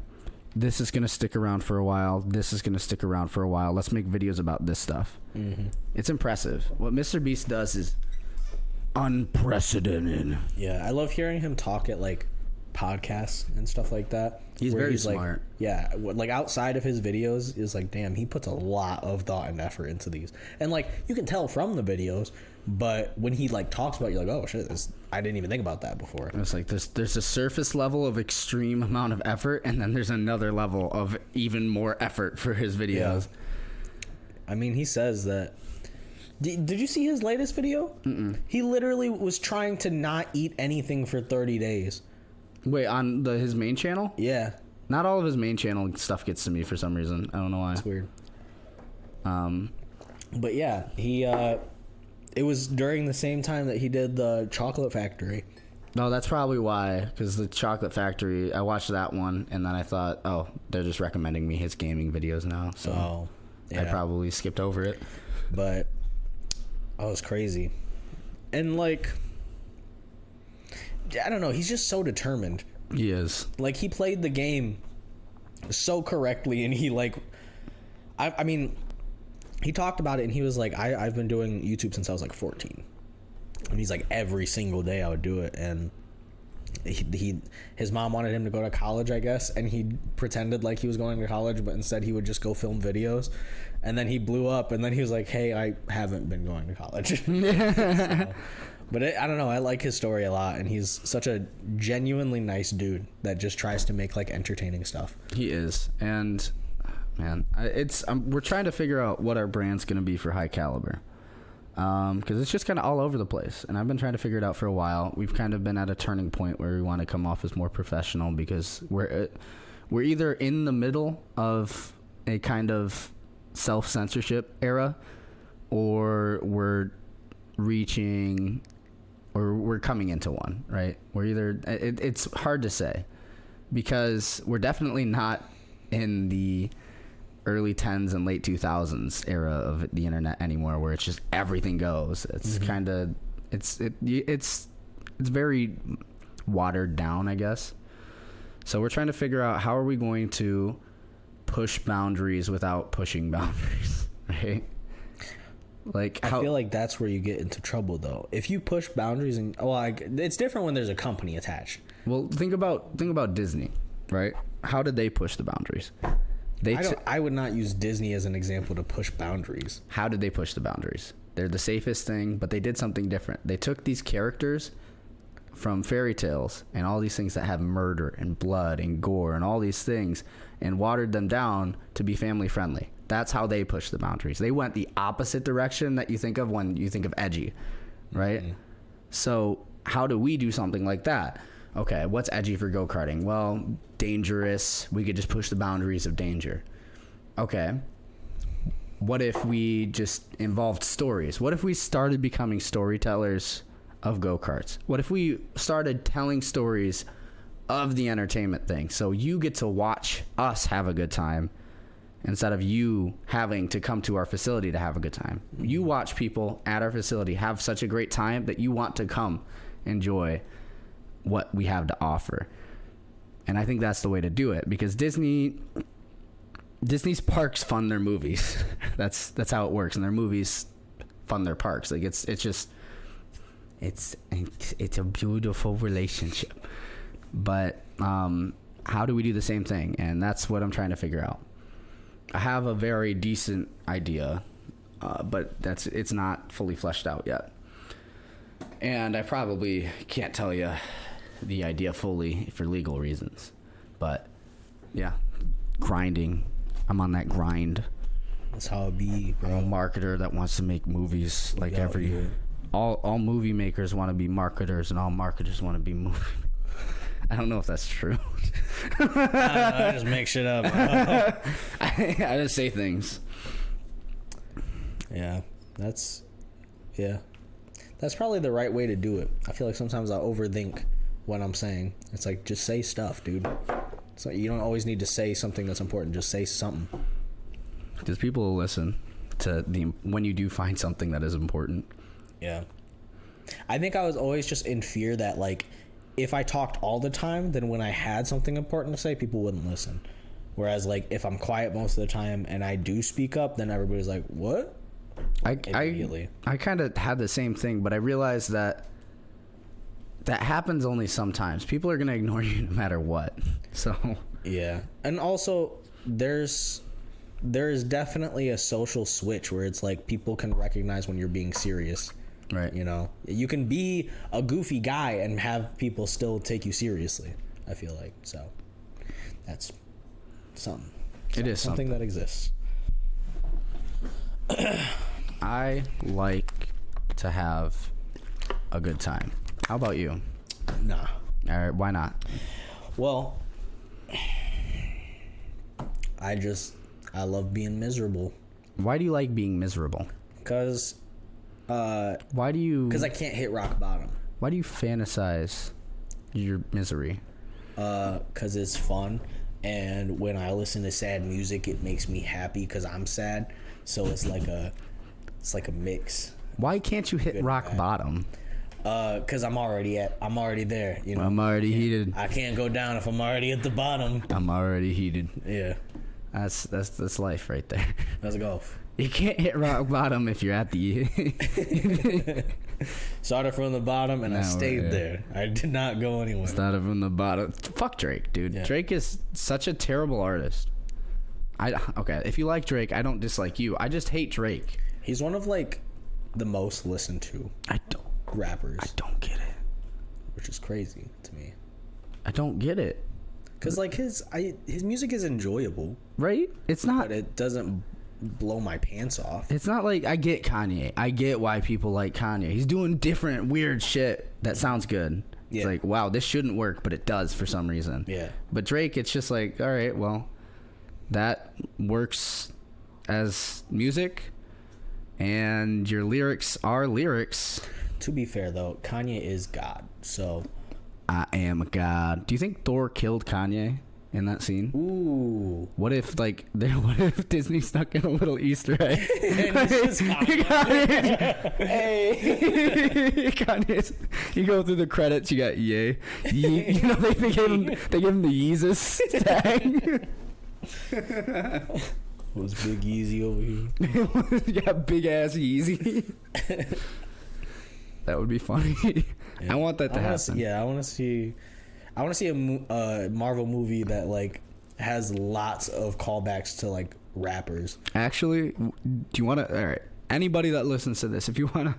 this is going to stick around for a while. This is going to stick around for a while. Let's make videos about this stuff. Mm-hmm. It's impressive. What Mr. Beast does is unprecedented. Yeah, I love hearing him talk at like podcasts and stuff like that. He's very smart. Like, yeah, like outside of his videos is like, damn, he puts a lot of thought and effort into these. And like you can tell from the videos, but when he like talks about it, you're like, oh shit, I didn't even think about that before. It's like there's a surface level of extreme amount of effort, and then there's another level of even more effort for his videos. Yeah. I mean, he says that. Did you see his latest video? Mm-mm. He literally was trying to not eat anything for 30 days. Wait, on his main channel? Yeah. Not all of his main channel stuff gets to me for some reason. I don't know why. It's weird. But yeah, he it was during the same time that he did the Chocolate Factory. No, that's probably why, because the Chocolate Factory, I watched that one, and then I thought, oh, they're just recommending me his gaming videos now, so I probably skipped over it. But oh, it's crazy. And like, I don't know, he's just so determined. He is. Like, he played the game so correctly, and he like, I mean, he talked about it, and he was like, I've been doing YouTube since I was like 14. And he's like, every single day I would do it. And his mom wanted him to go to college, I guess, and he pretended like he was going to college, but instead he would just go film videos. And then he blew up, and then he was like, hey, I haven't been going to college. So, but I don't know, I like his story a lot, and he's such a genuinely nice dude that just tries to make like entertaining stuff. He is. And man, we're trying to figure out what our brand's going to be for High Caliber. Because it's just kind of all over the place, and I've been trying to figure it out for a while. We've kind of been at a turning point where we want to come off as more professional, because we're either in the middle of a kind of self-censorship era, or we're reaching, or we're coming into one, right? We're either it's hard to say, because we're definitely not in the early 10s and late 2000s era of the internet anymore, where it's just everything goes. It's kind of it's very watered down, I guess. So we're trying to figure out, how are we going to push boundaries without pushing boundaries, right? Like, I feel like that's where you get into trouble, though. If you push boundaries, and it's different when there's a company attached. Well, think about Disney, right? How did they push the boundaries? I would not use Disney as an example to push boundaries. How did they push the boundaries? They're the safest thing, but they did something different. They took these characters from fairy tales and all these things that have murder and blood and gore and all these things, and watered them down to be family friendly. That's how they pushed the boundaries. They went the opposite direction that you think of when you think of edgy, right? Mm-hmm. So how do we do something like that? Okay, what's edgy for go-karting? Well, dangerous. We could just push the boundaries of danger. Okay. What if we just involved stories? What if we started becoming storytellers of go-karts? What if we started telling stories of the entertainment thing? So you get to watch us have a good time instead of you having to come to our facility to have a good time. You watch people at our facility have such a great time that you want to come enjoy what we have to offer. And I think that's the way to do it, because Disney's parks fund their movies. That's how it works, and their movies fund their parks. Like it's a beautiful relationship. But how do we do the same thing? And that's what I'm trying to figure out. I have a very decent idea, but it's not fully fleshed out yet. And I probably can't tell you the idea fully for legal reasons. But yeah, grinding. I'm on that grind. That's how it be, bro. I'm a marketer that wants to make movies like all movie makers want to be marketers, and all marketers want to be movie. I don't know if that's true. I just make shit up. I just say things. Yeah, that's probably the right way to do it. I feel like sometimes I overthink what I'm saying. It's like, just say stuff, dude. So you don't always need to say something that's important. Just say something. Because people will listen to when you do find something that is important. Yeah. I think I was always just in fear that, like, if I talked all the time, then when I had something important to say, people wouldn't listen. Whereas, like, if I'm quiet most of the time and I do speak up, then everybody's like, what? I kind of had the same thing, but I realized that happens only sometimes. People are going to ignore you no matter what. So yeah. And also there is definitely a social switch where it's like people can recognize when you're being serious. Right. You know, you can be a goofy guy and have people still take you seriously, I feel like. So that's something. It is something that exists. I like to have a good time. How about you? Nah. All right, why not? Well, I love being miserable. Why do you like being miserable? Because I can't hit rock bottom. Why do you fantasize your misery? Because it's fun, and when I listen to sad music, it makes me happy because I'm sad. So it's like a mix. Why can't you hit rock bottom? Because I'm already there. You know, I'm already heated. I can't go down if I'm already at the bottom. I'm already heated. Yeah, that's life right there. Let's go. You can't hit rock bottom if you're at the. Started from the bottom and I stayed there. I did not go anywhere. Started from the bottom. Fuck Drake, dude. Yeah. Drake is such a terrible artist. If you like Drake, I don't dislike you. I just hate Drake. He's one of like the most listened to rappers. I don't get it. Which is crazy to me. I don't get it. Cause like his music is enjoyable. Right? It's not. But it doesn't blow my pants off. It's not like I get Kanye. I get why people like Kanye. He's doing different weird shit that sounds good. Yeah. It's like, wow, this shouldn't work, but it does for some reason. Yeah. But Drake, it's just like, all right, well, that works as music, and your lyrics are lyrics. To be fair, though, Kanye is God, so... I am a god. Do you think Thor killed Kanye in that scene? Ooh. What if Disney snuck in a little Easter egg? And it's just Kanye. Hey. Kanye's, you go through the credits, you got Ye. You know, they gave him the Yeezus tag. Was Big Yeezy over here? Yeah, big ass Yeezy. That would be funny. Yeah. I want that to happen. I want to see a Marvel movie that like has lots of callbacks to like rappers. Actually, do you want to? All right, anybody that listens to this, if you want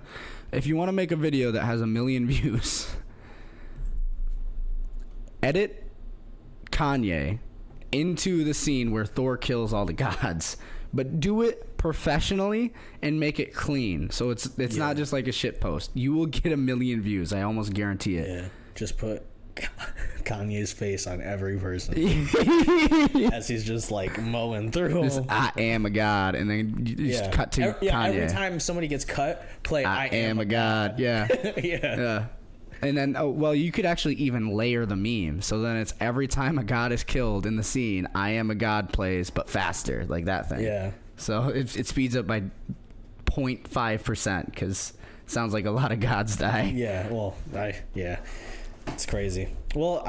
to make a video that has 1 million views, edit Kanye into the scene where Thor kills all the gods, but do it professionally and make it clean, so it's not just like a shit post. You will get 1 million views. I almost guarantee it. Yeah, just put Kanye's face on every person as he's just like mowing through them. I am a god, and then you just cut to Kanye. Every time somebody gets cut, play I am a god. Yeah. Yeah. And then, you could actually even layer the meme. So then it's every time a god is killed in the scene, I am a god plays, but faster, like that thing. Yeah. So it speeds up by 0.5% because it sounds like a lot of gods die. Yeah. Well, it's crazy. Well,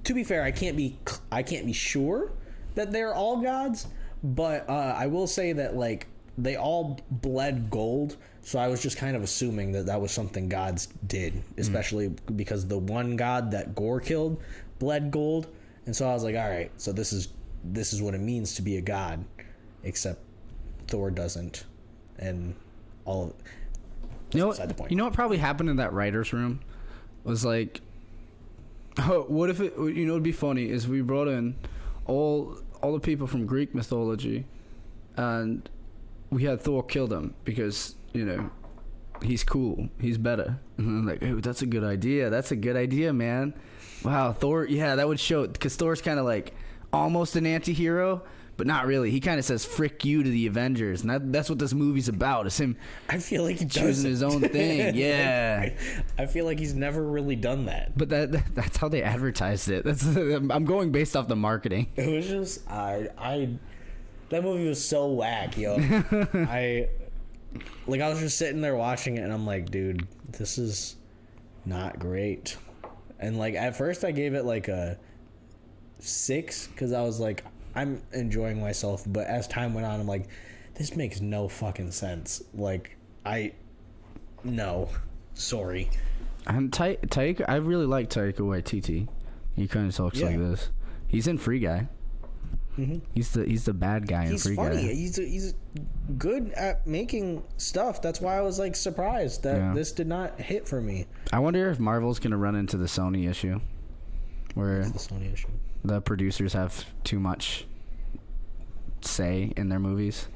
to be fair, I can't be sure that they're all gods, but I will say that like they all bled gold, so I was just kind of assuming that was something gods did, especially because the one god that Gore killed bled gold, and so I was like, all right, so this is what it means to be a god, except Thor doesn't, and all of beside the point. You know what probably happened in that writer's room was like, oh, what if it, you know, it'd be funny is we brought in all the people from Greek mythology, and we had Thor kill them because, you know, he's cool, he's better. And I'm like, hey, that's a good idea, man. Wow, Thor, yeah, that would show, because Thor's kind of like almost an anti-hero, but not really. He kind of says "frick you" to the Avengers, and that's what this movie's about. It's him. I feel like he choosing his own thing. Yeah, I feel like he's never really done that. But that's how they advertised it. I'm going based off the marketing. It was just that movie was so whack, yo. I was just sitting there watching it, and I'm like, dude, this is not great. And like at first, I gave it like a 6 because I was like, I'm enjoying myself, but as time went on, I'm like, this makes no fucking sense. Like, no, sorry. And Taika, I really like Taika Waititi. He kind of talks like this. He's in Free Guy. Mm-hmm. He's the bad guy in Free Guy. He's funny. He's good at making stuff. That's why I was like surprised that this did not hit for me. I wonder if Marvel's gonna run into the Sony issue, where the Sony issue? The producers have too much say in their movies.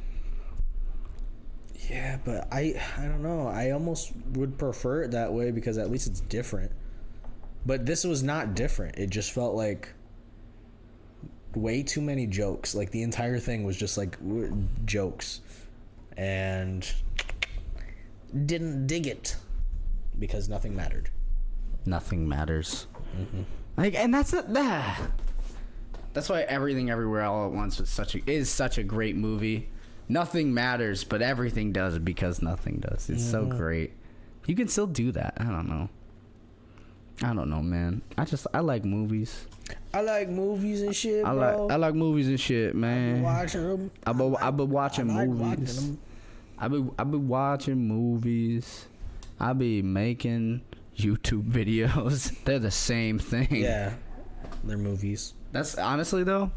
Yeah, but I don't know. I almost would prefer it that way because at least it's different. But this was not different. It just felt like way too many jokes. Like the entire thing was just like jokes, and didn't dig it because nothing mattered. Nothing matters. Mm-hmm. Like, and that's why Everything Everywhere All at Once is such a great movie. Nothing matters, but everything does because nothing does. It's so great. You can still do that. I don't know, man. I like movies. I like movies and shit, bro. I like movies and shit, man. I be watching them. I be watching movies. I be watching movies. I be making YouTube videos. They're the same thing. Yeah, they're movies. That's honestly though,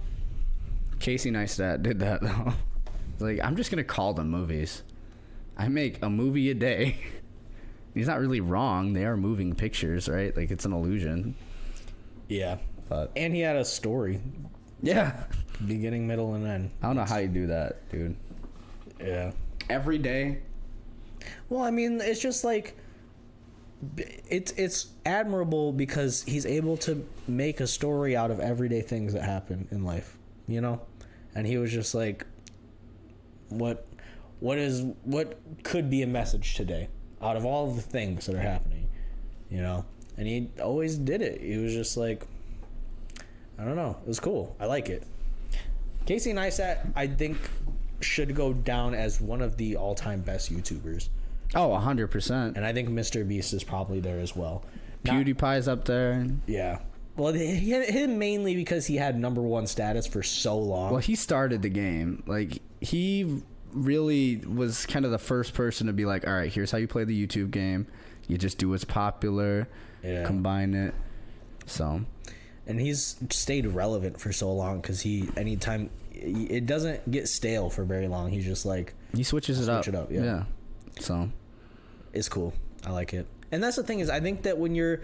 Casey Neistat did that though. Like, I'm just gonna call them movies. I make a movie a day. He's not really wrong. They are moving pictures, right? Like, it's an illusion. Yeah. But and he had a story. Yeah. Beginning, middle, and end. I don't know how you do that, dude. Yeah. Every day. Well, I mean, it's just like it's admirable because he's able to make a story out of everyday things that happen in life, you know? And he was just like, what could be a message today out of all of the things that are happening, you know? And he always did it. He was just like, I don't know. It was cool. I like it. Casey Neistat, I think, should go down as one of the all-time best YouTubers. Oh, 100%. And I think Mr. Beast is probably there as well. PewDiePie's up there. Yeah. Well, him mainly because he had #1 status for so long. Well, he started the game. Like, he really was kind of the first person to be like, all right, here's how you play the YouTube game. You just do what's popular, combine it. So, and he's stayed relevant for so long because anytime it doesn't get stale for very long. He's just like, he switches it up. Yeah. So, it's cool. I like it. And that's the thing is, I think that when you're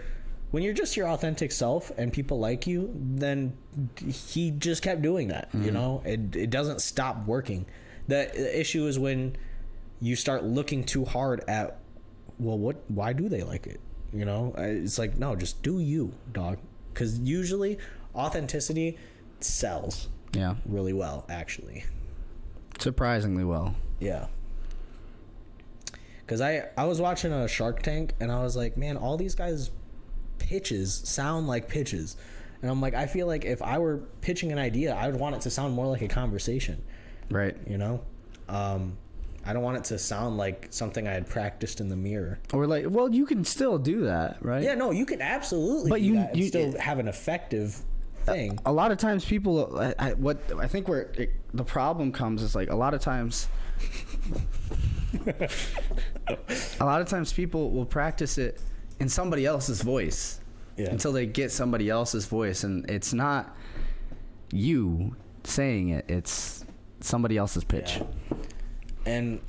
just your authentic self and people like you, then he just kept doing that. Mm-hmm. You know, it doesn't stop working. The issue is when you start looking too hard at, well, why do they like it? You know, it's like, no, just do you, dog. Because usually authenticity sells. Yeah. Really well, actually. Surprisingly well. Yeah. Because I was watching a Shark Tank and I was like, man, all these guys' pitches sound like pitches. And I'm like, I feel like if I were pitching an idea, I would want it to sound more like a conversation. Right. You know? I don't want it to sound like something I had practiced in the mirror. Or like, well, you can still do that, right? Yeah, no, you can absolutely do that and still have an effective thing. A lot of times people, what I think where the problem comes is like a lot of times people will practice it in somebody else's voice until they get somebody else's voice, and it's not you saying it, it's somebody else's pitch. And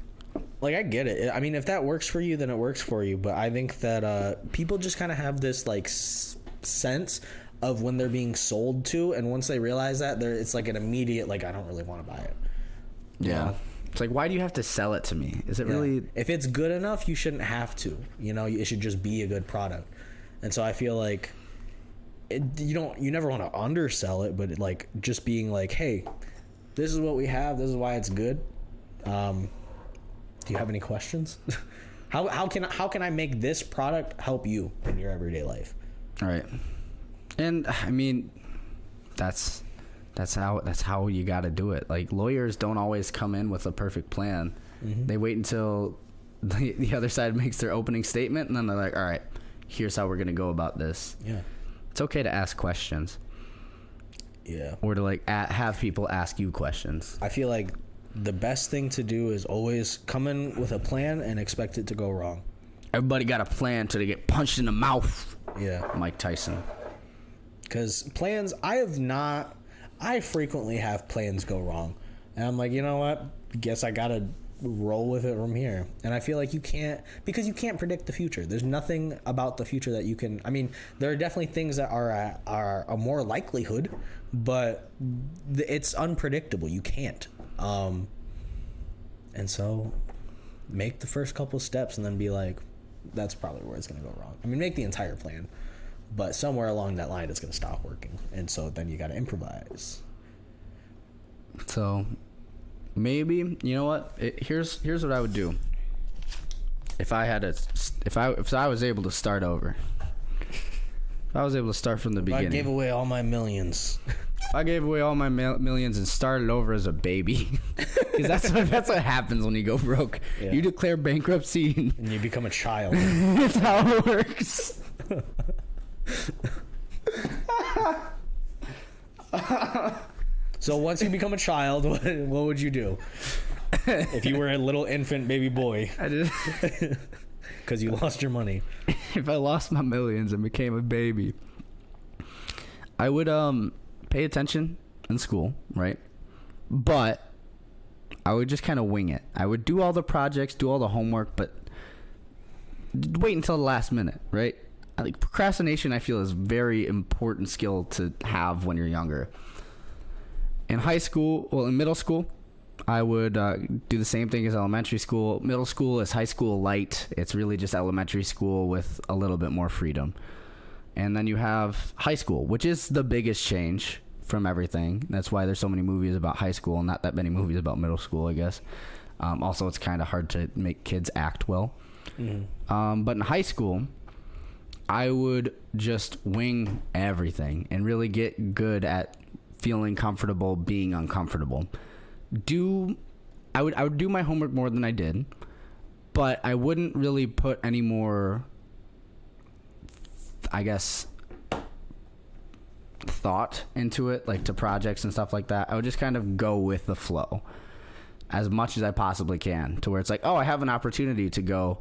like, I get it. I mean, if that works for you, then it works for you. But I think that people just kind of have this like sense of when they're being sold to, and once they realize that, it's like an immediate like, I don't really want to buy it. Yeah. It's like, why do you have to sell it to me? Is it really? If it's good enough, you shouldn't have to. You know, it should just be a good product. And so I feel like you never want to undersell it, but like just being like, hey, this is what we have. This is why it's good. Do you have any questions? How can I make this product help you in your everyday life? All right. And I mean, that's how you got to do it. Like, lawyers don't always come in with a perfect plan. Mm-hmm. They wait until the other side makes their opening statement, and then they're like, all right, here's how we're going to go about this. Yeah. It's okay to ask questions. Yeah. Or to like have people ask you questions. I feel like the best thing to do is always come in with a plan and expect it to go wrong. Everybody got a plan till they get punched in the mouth. Yeah. Mike Tyson. Because plans, I frequently have plans go wrong. And I'm like, you know what? Guess I got to roll with it from here. And I feel like you can't predict the future. There's nothing about the future that you can. I mean, there are definitely things that are a more likelihood, but it's unpredictable. You can't. And so make the first couple steps and then be like, that's probably where it's going to go wrong. I mean, make the entire plan, but somewhere along that line, it's going to stop working. And so then you got to improvise. So maybe, you know what? Here's what I would do. If I was able to start over. If I was able to start from the beginning. I gave away all my millions. If I gave away all my millions and started over as a baby, because that's what happens when you go broke. Yeah. You declare bankruptcy and you become a child. That's how it works. So once you become a child, what would you do? If you were a little infant baby boy, I did. Because you lost your money. If I lost my millions and became a baby, I would pay attention in school, right? But I would just kind of wing it. I would do all the projects, do all the homework, but wait until the last minute, right? Like, procrastination, I feel, is a very important skill to have when you're younger. In middle school, I would do the same thing as elementary school. Middle school is high school light. It's really just elementary school with a little bit more freedom. And then you have high school, which is the biggest change from everything. That's why there's so many movies about high school and not that many movies about middle school, I guess. Also, it's kind of hard to make kids act well. Mm-hmm. But in high school, I would just wing everything and really get good at feeling comfortable being uncomfortable. I would do my homework more than I did, but I wouldn't really put any more, I guess, thought into it, like to projects and stuff like that. I would just kind of go with the flow as much as I possibly can, to where it's like, oh, I have an opportunity to go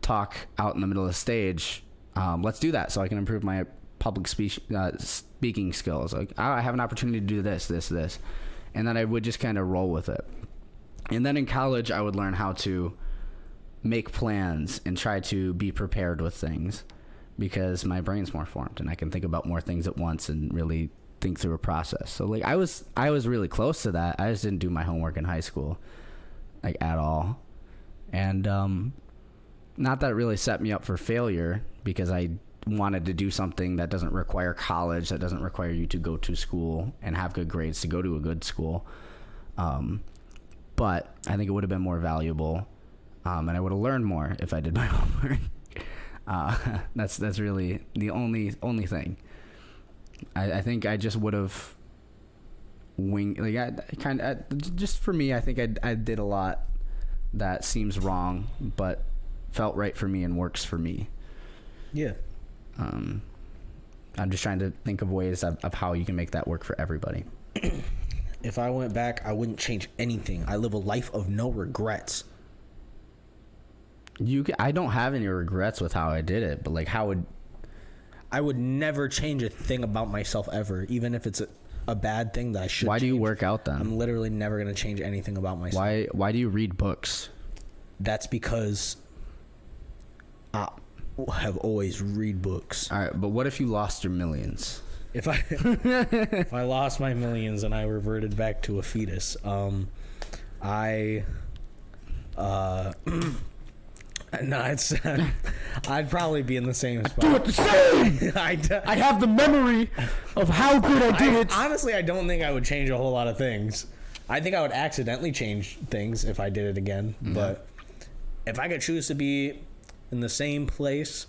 talk out in the middle of the stage. Let's do that so I can improve my public speaking skills. Like, I have an opportunity to do this. And then I would just kind of roll with it. And then in college, I would learn how to make plans and try to be prepared with things, because my brain's more formed and I can think about more things at once and really think through a process. So like I was really close to that. I just didn't do my homework in high school, like, at all. And not that it really set me up for failure, because I wanted to do something that doesn't require college, that doesn't require you to go to school and have good grades to go to a good school. But I think it would have been more valuable, and I would have learned more if I did my homework. That's really the only thing. I think I just would have winged. Like, I kind of, just for me, I think I did a lot that seems wrong, but felt right for me and works for me. Yeah. I'm just trying to think of ways of how you can make that work for everybody. If I went back, I wouldn't change anything. I live a life of no regrets. I don't have any regrets with how I did it, but like I would never change a thing about myself ever, even if it's a bad thing that I should. Why do you change. work out then? I'm literally never going to change anything about myself. Why do you read books? That's because I have always read books. All right, but what if you lost your millions? If I lost my millions and I reverted back to a fetus, I'd probably be in the same spot. Do it the same. I have the memory of how good I did it. Honestly, I don't think I would change a whole lot of things. I think I would accidentally change things if I did it again. Mm-hmm. But if I could choose to be in the same place,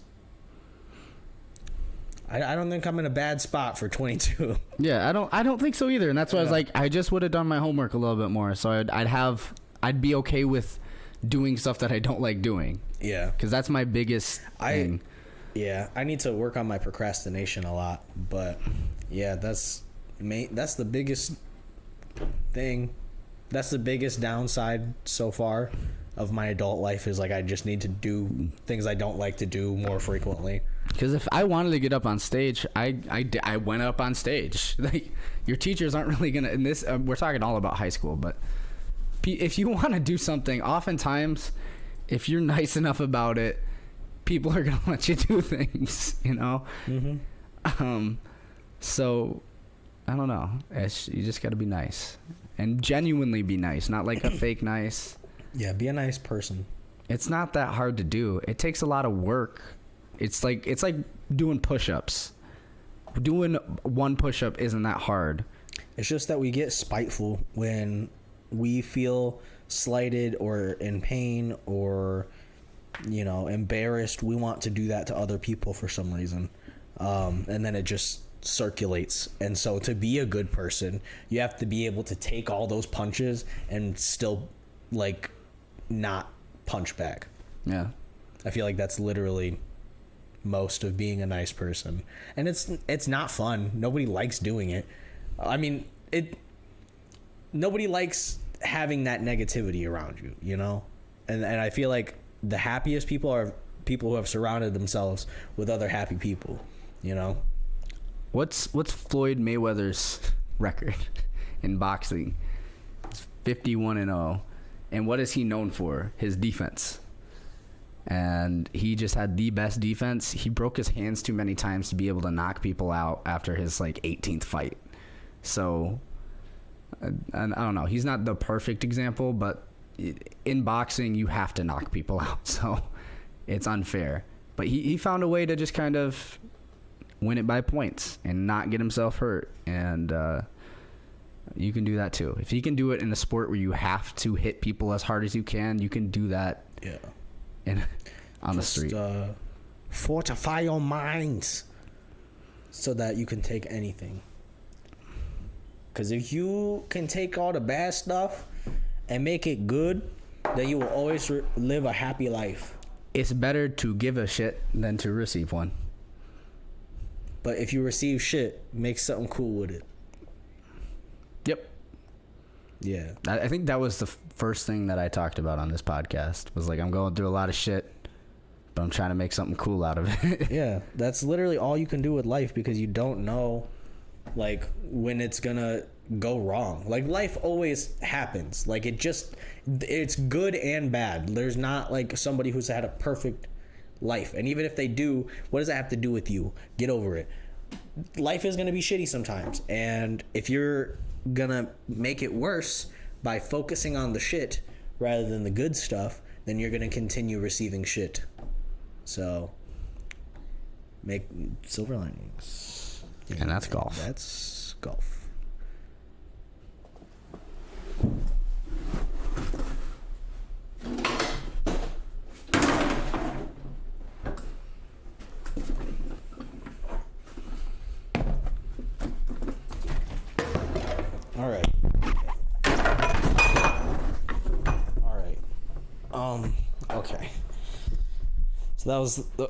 I don't think I'm in a bad spot for 22. Yeah, I don't think so either. And that's why I was like, I just would have done my homework a little bit more. So I'd be okay with doing stuff that I don't like doing. Yeah. Because that's my biggest thing. Yeah, I need to work on my procrastination a lot. But yeah, that's the biggest thing. That's the biggest downside so far of my adult life is like I just need to do things I don't like to do more frequently. Because if I wanted to get up on stage, I went up on stage. Like, your teachers aren't really gonna. In this, we're talking all about high school, but if you want to do something, oftentimes, if you're nice enough about it, people are gonna let you do things. You know. Mm-hmm. So, I don't know. You just got to be nice and genuinely be nice, not like a fake nice. Yeah, be a nice person. It's not that hard to do. It takes a lot of work. It's like doing push-ups. Doing one push-up isn't that hard. It's just that we get spiteful when we feel slighted or in pain or, you know, embarrassed. We want to do that to other people for some reason. And then it just circulates. And so to be a good person, you have to be able to take all those punches and still, like, not punch back. Yeah. I feel like that's literally most of being a nice person, and it's not fun. Nobody likes doing it. I mean, nobody likes having that negativity around you, you know. And I feel like the happiest people are people who have surrounded themselves with other happy people, you know. What's Floyd Mayweather's record in boxing? It's 51-0, and what is he known for? His defense. And he just had the best defense. He broke his hands too many times to be able to knock people out after his like 18th fight. So, and I don't know. He's not the perfect example, but in boxing, you have to knock people out. So it's unfair. But he found a way to just kind of win it by points and not get himself hurt. And you can do that too. If you can do it in a sport where you have to hit people as hard as you can do that. Yeah. On the street. Fortify your minds so that you can take anything. Because if you can take all the bad stuff and make it good, then you will always live a happy life. It's better to give a shit than to receive one. But if you receive shit, make something cool with it. Yep. Yeah. I think that was the first thing that I talked about on this podcast. Was like, I'm going through a lot of shit, but I'm trying to make something cool out of it. Yeah. That's literally all you can do with life, because you don't know, like, when it's gonna go wrong. Like, life always happens. Like, it's good and bad. There's not, like, somebody who's had a perfect life. And even if they do, what does that have to do with you? Get over it. Life is gonna be shitty sometimes. And if you're gonna make it worse by focusing on the shit rather than the good stuff, then you're gonna continue receiving shit. So make silver linings. And that's golf. That's golf. All right. Okay. So that was the